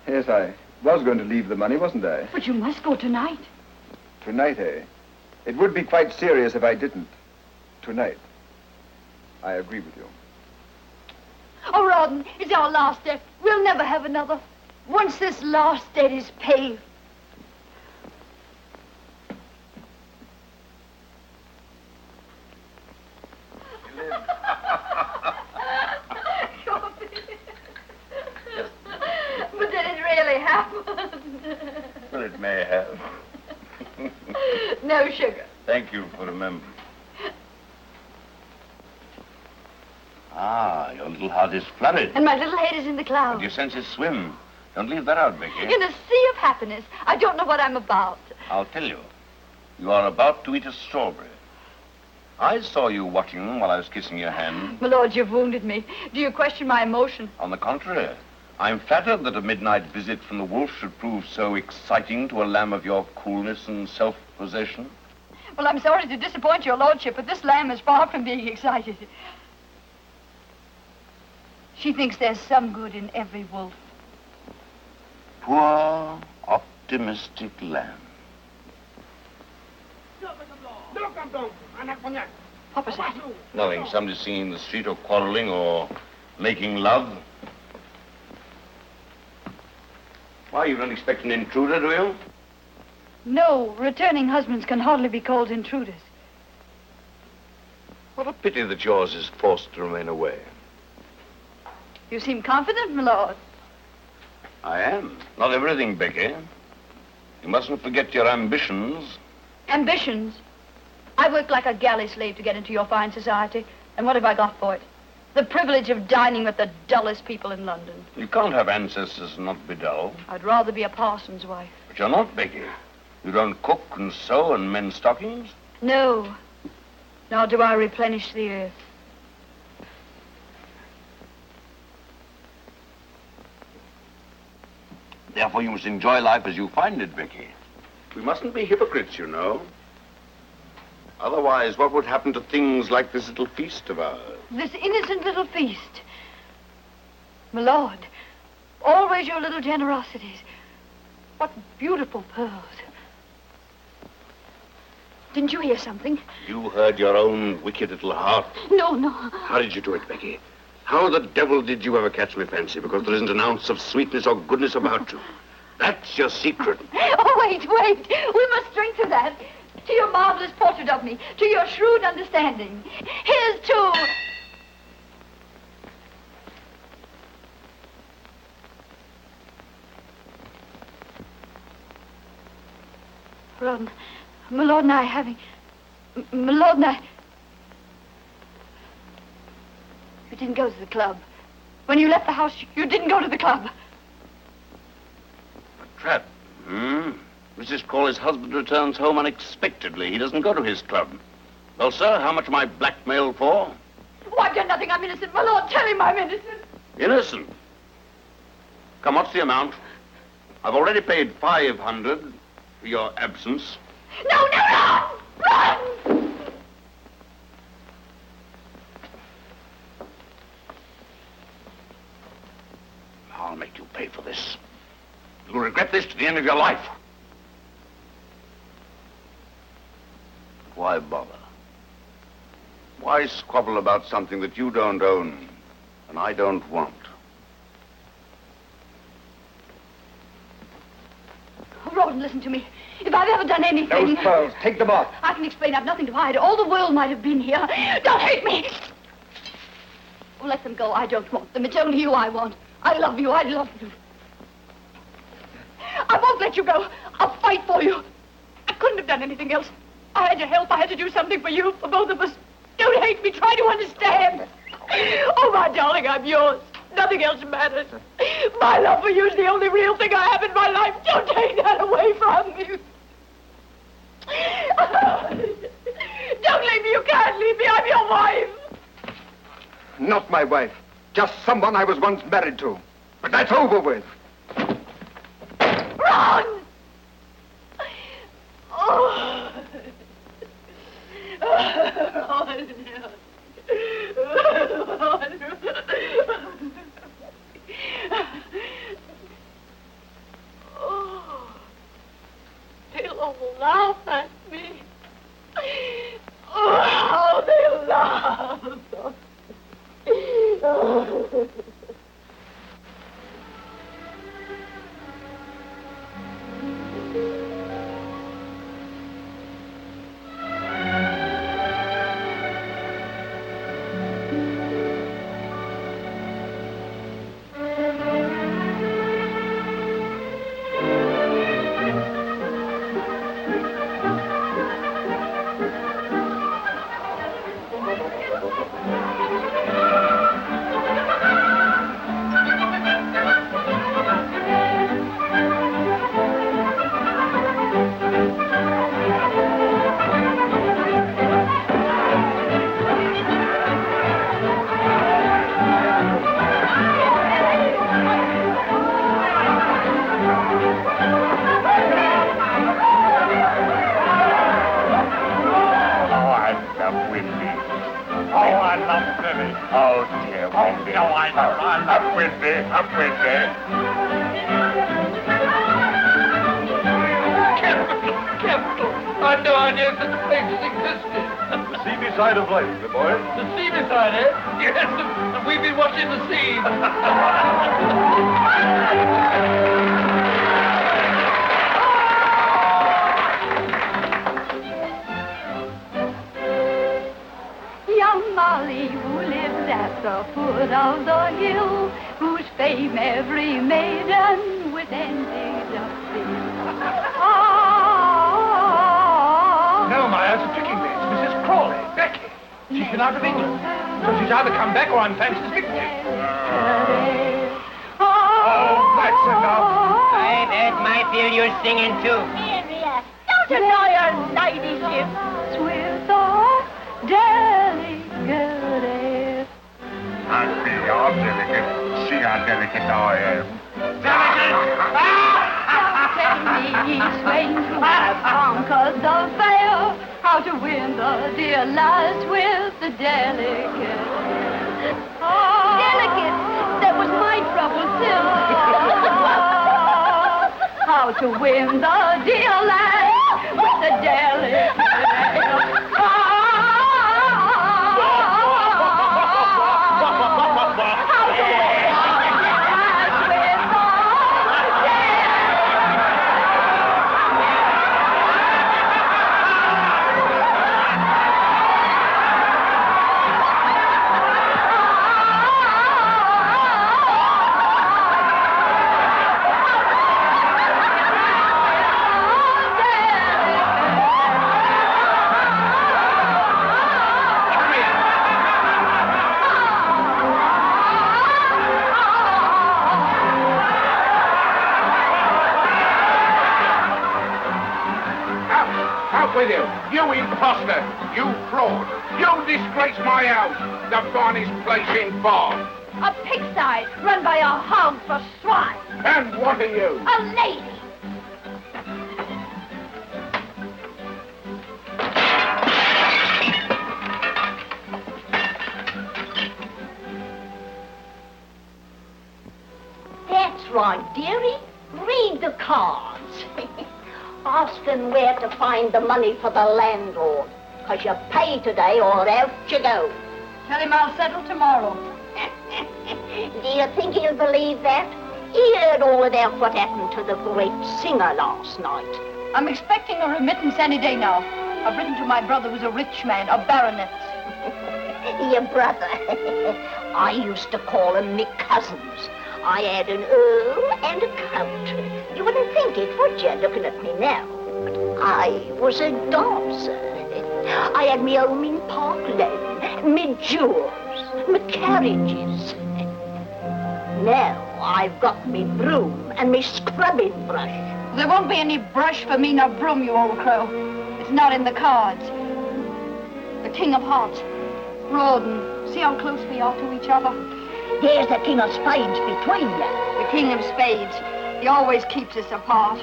Yes, I was going to leave the money, wasn't I? But you must go tonight. Tonight, eh? It would be quite serious if I didn't. Tonight. I agree with you. Oh, Rouben, it's our last debt. We'll never have another. Once this last debt is paid. But did it really happen? Well, it may have. No sugar. Thank you for remembering. Ah, your little heart is flooded. And my little head is in the clouds. And your senses swim. Don't leave that out, Becky. In a sea of happiness. I don't know what I'm about. I'll tell you. You are about to eat a strawberry. I saw you watching while I was kissing your hand. My lord, you've wounded me. Do you question my emotion? On the contrary, I'm flattered that a midnight visit from the wolf should prove so exciting to a lamb of your coolness and self-possession. Well, I'm sorry to disappoint your lordship, but this lamb is far from being excited. She thinks there's some good in every wolf. Poor, optimistic lamb. What was that? Nothing. Somebody singing in the street or quarreling or making love. Why, you don't expect an intruder, do you? No, returning husbands can hardly be called intruders. What a pity that yours is forced to remain away. You seem confident, my lord. I am. Not everything, Becky. You mustn't forget your ambitions. Ambitions? I worked like a galley slave to get into your fine society. And what have I got for it? The privilege of dining with the dullest people in London. You can't have ancestors and not be dull. I'd rather be a parson's wife. But you're not, Becky. You don't cook and sew and mend stockings. No. Nor do I replenish the earth. Therefore, you must enjoy life as you find it, Becky. We mustn't be hypocrites, you know. Otherwise, what would happen to things like this little feast of ours? This innocent little feast. My lord, always your little generosities. What beautiful pearls. Didn't you hear something? You heard your own wicked little heart. No, no. How did you do it, Becky? How the devil did you ever catch my fancy? Because there isn't an ounce of sweetness or goodness about you. That's your secret. Oh, wait. We must drink to that. To your marvelous portrait of me. To your shrewd understanding. Here's to... Ron, my lord and I having... My lord and I... You didn't go to the club. When you left the house, you didn't go to the club. A trap, Mrs. Crawley's husband returns home unexpectedly. He doesn't go to his club. Well, sir, how much am I blackmailed for? Oh, I've done nothing. I'm innocent. My lord, tell him I'm innocent. Innocent? Come, what's the amount? I've already paid 500 for your absence. No, run! I'll make you pay for this. You'll regret this to the end of your life. Why bother? Why squabble about something that you don't own and I don't want? Rawdon, listen to me. If I've ever done anything... Those pearls, take them off. I can explain. I've nothing to hide. All the world might have been here. Don't hate me! Oh, let them go. I don't want them. It's only you I want. I love you. I love you. I won't let you go. I'll fight for you. I couldn't have done anything else. I had to help. I had to do something for you, for both of us. Don't hate me. Try to understand. Oh, my darling, I'm yours. Nothing else matters. My love for you is the only real thing I have in my life. Don't take that away from me. Don't leave me. You can't leave me. I'm your wife. Not my wife. Just someone I was once married to. But that's over with. Run! Oh. They'll all laugh at me. Oh, how they'll laugh. Oh, no, I'm up with me, up with me. Capital! I had no idea such places existed. The seamy side of life, my boy. The seamy side, eh? Yes, and we've been watching the sea. Young Molly, who lives at the foot of the hill, whose fame every maiden with envy doth see. No, my eyes are tricking me. It's Mrs. Crawley, Becky. She's been out of England. So she's either come back or I'm fancy's victim. Oh, that's enough. I bet my feel you're singing too. Miriam, don't annoy her ladyship with the delicate. I see you're delicate. See how delicate I am. Tell me, swains who have conquered the fair, how to win the dear lass with the delicate. Delicate? That was my trouble, too. How to win the dear lass with the delicate. With you. You imposter. You fraud. You disgrace my house. The finest place in Bath. A pigsty run by a hog for swine. And what are you? A lady. That's right, dearie. Read the cards. Ask him where to find the money for the landlord. 'Cause you pay today or out you go. Tell him I'll settle tomorrow. Do you think he'll believe that? He heard all about what happened to the great singer last night. I'm expecting a remittance any day now. I've written to my brother who's a rich man, a baronet. Your brother. I used to call him me cousins. I had an earl and a count. You wouldn't think it, would you, looking at me now? But I was a dancer. I had me home in Park Lane, me jewels, me carriages. Now I've got me broom and me scrubbing brush. There won't be any brush for me nor broom, you old crow. It's not in the cards. The King of Hearts, Rouben. See how close we are to each other? There's the King of Spades between you. The King of Spades. He always keeps us apart.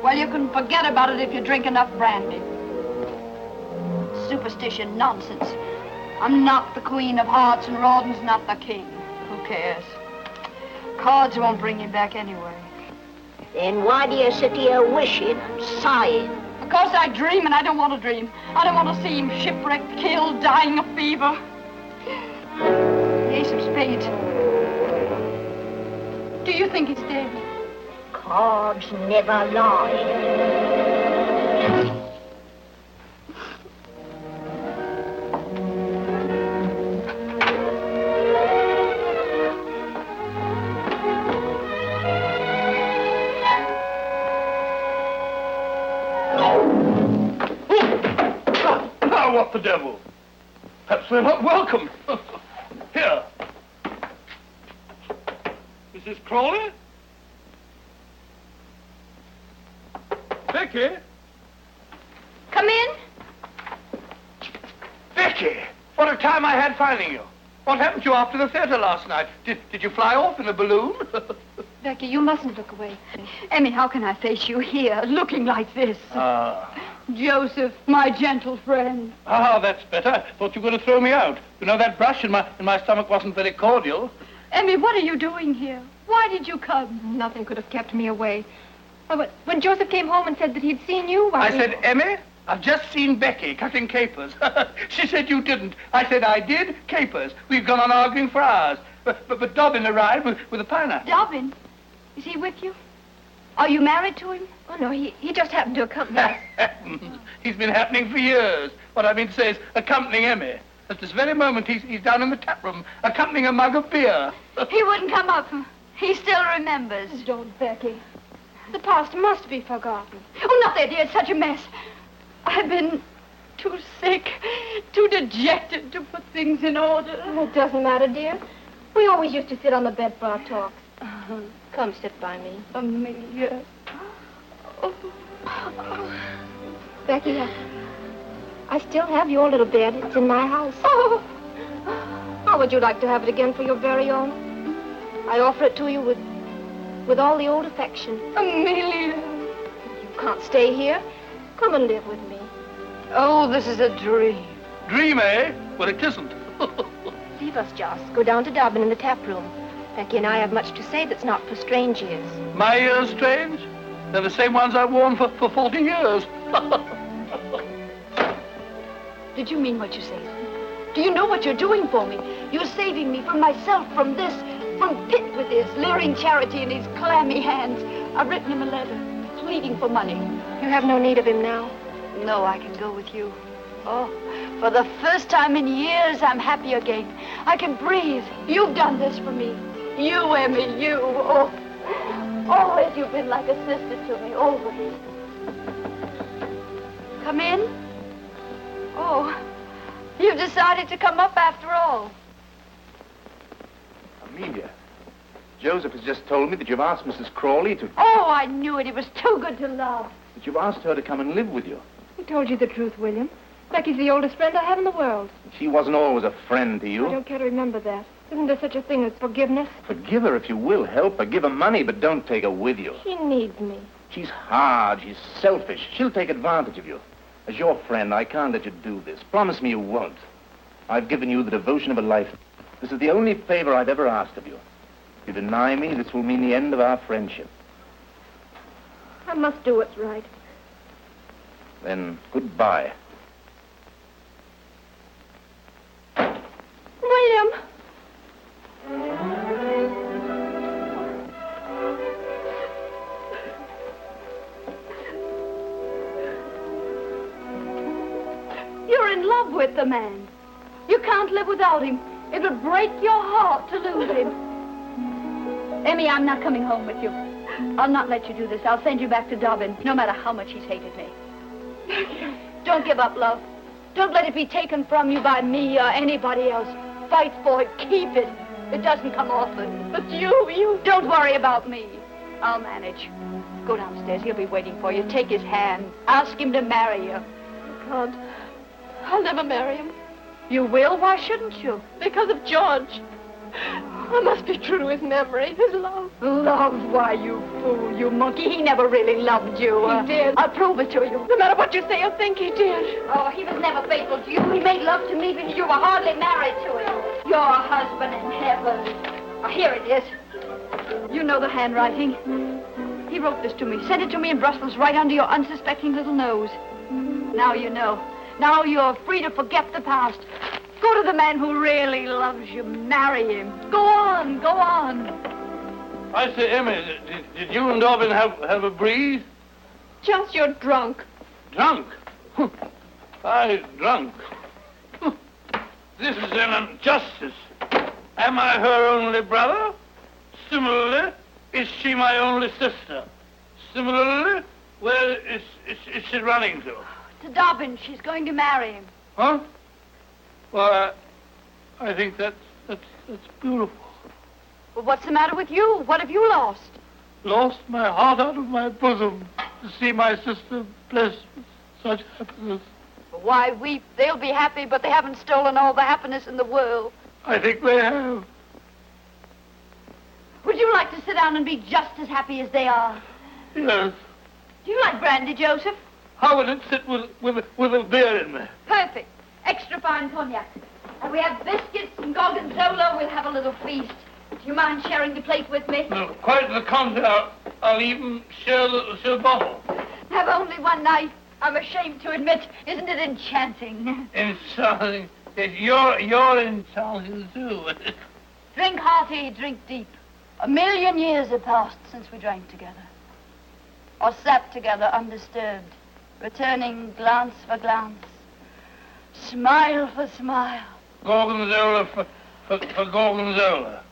Well, you can forget about it if you drink enough brandy. Superstition nonsense. I'm not the Queen of Hearts and Rouben's not the King. Who cares? Cards won't bring you back anyway. Then why do you sit here wishing and sighing? Because I dream and I don't want to dream. I don't want to see him shipwrecked, killed, dying of fever. The Ace of Spades. Do you think he's dead? Cards never lie. Now what the devil? Perhaps they're not welcome. Here. Mrs. Crawley? Becky? Come in. Becky! What a time I had finding you. What happened to you after the theater last night? Did you fly off in a balloon? Becky, you mustn't look away. Emmy, how can I face you here, looking like this? Joseph, my gentle friend. Ah, that's better. Thought you were going to throw me out. You know, that brush in my stomach wasn't very cordial. Emmy, what are you doing here? Why did you come? Nothing could have kept me away. Oh, but when Joseph came home and said that he'd seen you, I said, Emmy, I've just seen Becky cutting capers. She said you didn't. I said I did. Capers. We've gone on arguing for hours. But Dobbin arrived with a piner. Dobbin? Is he with you? Are you married to him? Oh, no, he just happened to accompany us. He's been happening for years. What I mean to say is accompanying Emmy. At this very moment, he's down in the tap room, accompanying a mug of beer. He wouldn't come up. He still remembers. Don't, Becky. The past must be forgotten. Oh, not that, dear. It's such a mess. I've been too sick, too dejected to put things in order. Oh, it doesn't matter, dear. We always used to sit on the bed for our talks. Come sit by me. Amelia. Oh. Becky, I still have your little bed. It's in my house. Oh. How would you like to have it again for your very own? I offer it to you with all the old affection. Amelia. You can't stay here. Come and live with me. Oh, this is a dream. Dream, eh? Well, it isn't. Leave us, Joss. Go down to Dobbin in the tap room. Becky and I have much to say that's not for strange ears. My ears strange? They're the same ones I've worn for 40 years. Did you mean what you say? Do you know what you're doing for me? You're saving me from myself, from this, from Pitt with his leering charity in his clammy hands. I've written him a letter, pleading for money. You have no need of him now. No, I can go with you. Oh, for the first time in years, I'm happy again. I can breathe. You've done this for me. You, Emmy, you. Oh, always you've been like a sister to me, always. Come in. Oh, you've decided to come up after all. Amelia, Joseph has just told me that you've asked Mrs. Crawley to... Oh, I knew it. It was too good to love. That you've asked her to come and live with you. He told you the truth, William. Becky's the oldest friend I have in the world. She wasn't always a friend to you. I don't care to remember that. Isn't there such a thing as forgiveness? Forgive her if you will. Help her. Give her money, but don't take her with you. She needs me. She's hard. She's selfish. She'll take advantage of you. As your friend, I can't let you do this. Promise me you won't. I've given you the devotion of a life. This is the only favor I've ever asked of you. If you deny me, this will mean the end of our friendship. I must do what's right. Then, goodbye. William! You're in love with the man. You can't live without him. It would break your heart to lose him. Emmy, I'm not coming home with you. I'll not let you do this. I'll send you back to Dobbin, no matter how much he's hated me. Don't give up, love. Don't let it be taken from you by me or anybody else. Fight for it. Keep it. It doesn't come often. But you... Don't worry about me. I'll manage. Go downstairs. He'll be waiting for you. Take his hand. Ask him to marry you. I can't. I'll never marry him. You will? Why shouldn't you? Because of George. I must be true to his memory, his love. Love? Why, you fool, you monkey. He never really loved you. He did. I'll prove it to you. No matter what you say or think, he did. Oh, he was never faithful to you. He made love to me, but you were hardly married to him. Your husband in heaven. Oh, here it is. You know the handwriting. He wrote this to me, sent it to me in Brussels, right under your unsuspecting little nose. Now you know. Now you're free to forget the past. Go to the man who really loves you. Marry him. Go on, go on. I say, Emmy, did you and Dobbin have a breeze? Just you're drunk. Drunk? Drunk. This is an injustice. Am I her only brother? Similarly, is she my only sister? Similarly, where is she running to? To Dobbin. She's going to marry him. Huh? Well, I think that's beautiful. Well, what's the matter with you? What have you lost? Lost my heart out of my bosom to see my sister blessed with such happiness. Why weep? They'll be happy, but they haven't stolen all the happiness in the world. I think they have. Would you like to sit down and be just as happy as they are? Yes. Do you like brandy, Joseph? How would it sit with a beer in there? Perfect. Extra fine cognac. And we have biscuits and gorgonzola. We'll have a little feast. Do you mind sharing the plate with me? No, quite the contrary. I'll even share the bottle. Have only one night. I'm ashamed to admit. Isn't it enchanting? Enchanting. You're enchanting too. Drink hearty, drink deep. 1,000,000 years have passed since we drank together. Or sat together undisturbed, returning glance for glance, smile for smile. Gorgonzola for gorgonzola.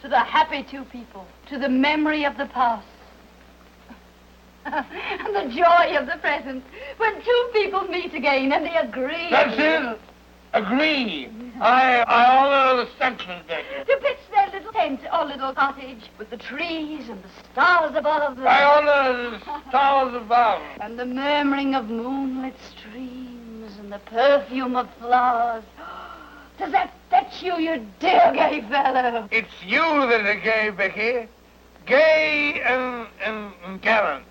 To the happy two people, to the memory of the past. And the joy of the present, when two people meet again and they agree. That's it. Agree. I honor the sentiment, Becky. To pitch their little tent or little cottage with the trees and the stars above. I honor the stars above. And the murmuring of moonlit streams and the perfume of flowers. Does that fetch you, you dear gay fellow? It's you that are gay, Becky. Gay and gallant.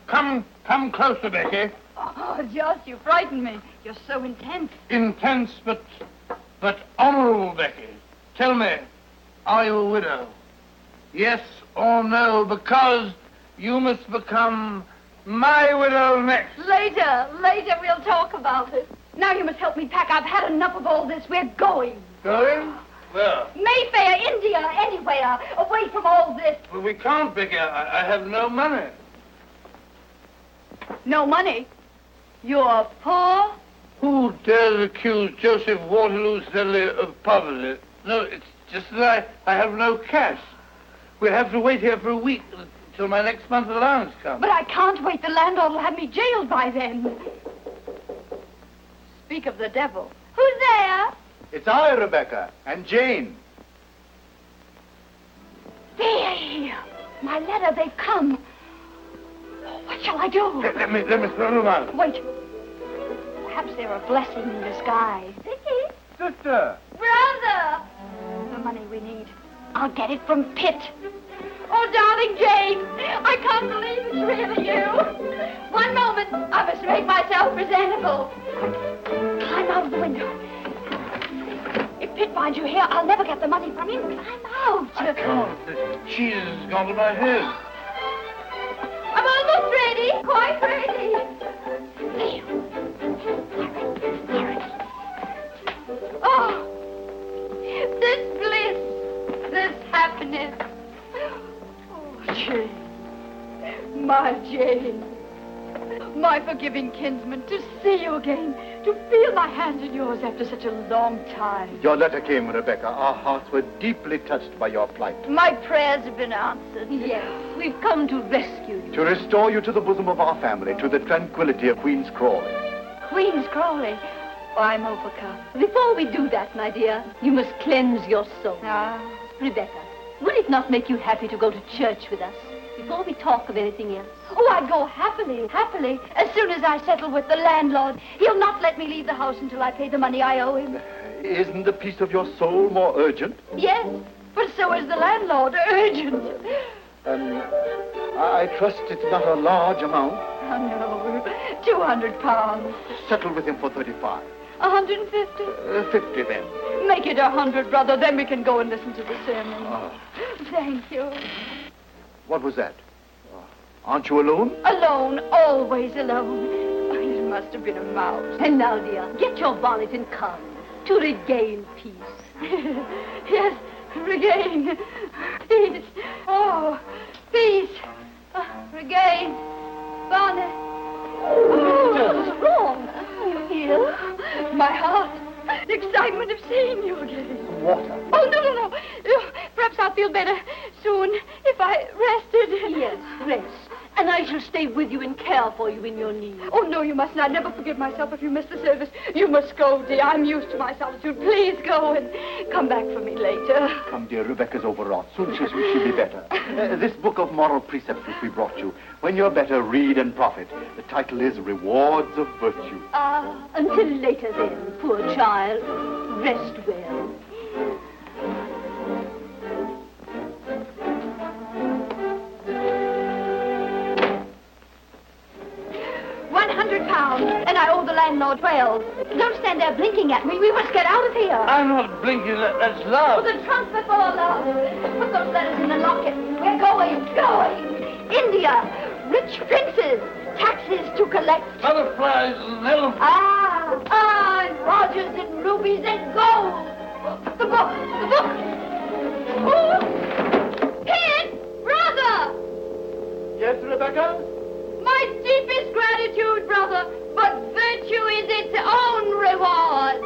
Come closer, Becky. Oh, Josh, you frighten me. You're so intense. Intense, but honorable, Becky. Tell me, are you a widow? Yes or no, because you must become my widow next. Later we'll talk about it. Now you must help me pack. I've had enough of all this. We're going. Going? Where? Mayfair, India, anywhere. Away from all this. Well, we can't, Becky. I have no money. No money? You're poor? Who dares accuse Joseph Waterloo Sedley of poverty? No, it's just that I have no cash. We'll have to wait here for a week until my next month's allowance comes. But I can't wait. The landlord will have me jailed by then. Speak of the devil. Who's there? It's I, Rebecca, and Jane. They, my letter, they've come. What shall I do? Let me throw them out. Wait. Perhaps they're a blessing in disguise. Vicky? Sister. Brother! The money we need. I'll get it from Pitt. Oh, darling Jane, I can't believe it's really you. One moment, I must make myself presentable. Climb out of the window. If Pitt finds you here, I'll never get the money from him. Climb out. I can't. The cheese has gone to my head. I'm almost ready. Quite ready. There. Oh, this bliss, this happiness. Oh, Jane, my Jane, my forgiving kinsman, to see you again, to feel my hand in yours after such a long time. Your letter came, Rebecca. Our hearts were deeply touched by your plight. My prayers have been answered. Yes, we've come to rescue you. To restore you to the bosom of our family, to the tranquility of Queen's Crawley. Queen's Crawley. Oh, I'm overcome. Before we do that, my dear, you must cleanse your soul. Ah. Rebecca, would it not make you happy to go to church with us before we talk of anything else? Oh, I'd go happily, happily. As soon as I settle with the landlord, he'll not let me leave the house until I pay the money I owe him. Isn't the peace of your soul more urgent? Yes, but so is the landlord. Urgent. I trust it's not a large amount. Oh, no. £200. Settle with him for 35. 150? 50 then. Make it 100, brother. Then we can go and listen to the sermon. Oh. Thank you. What was that? Aren't you alone? Alone, always alone. It must have been a mouse. And now, dear, get your bonnet and come to regain peace. Yes, regain peace. Oh, peace. Regain bonnet. What's wrong? Are you ill? My heart. The excitement of seeing you again. Water. Oh, no. Perhaps I'll feel better soon if I rested. Yes, rest. And I shall stay with you and care for you in your need. Oh, no, you mustn't. I'd never forgive myself if you missed the service. You must go, dear. I'm used to my solitude. Please go and come back for me later. Come, dear, Rebecca's overwrought. Soon she'll be better. This book of moral precepts which we brought you, when you're better, read and profit. The title is Rewards of Virtue. Until later then, poor child. Rest well. I owe the landlord 12. Don't stand there blinking at me. We must get out of here. I'm not blinking. That's love. The trunk before love. Put those letters in the locket. We're going. India. Rich princes. Taxes to collect. Butterflies and elephants. And Rogers and rubies and gold. The book. Oh. Kid! Brother! Yes, Rebecca? My deepest gratitude, brother, but virtue is its own reward.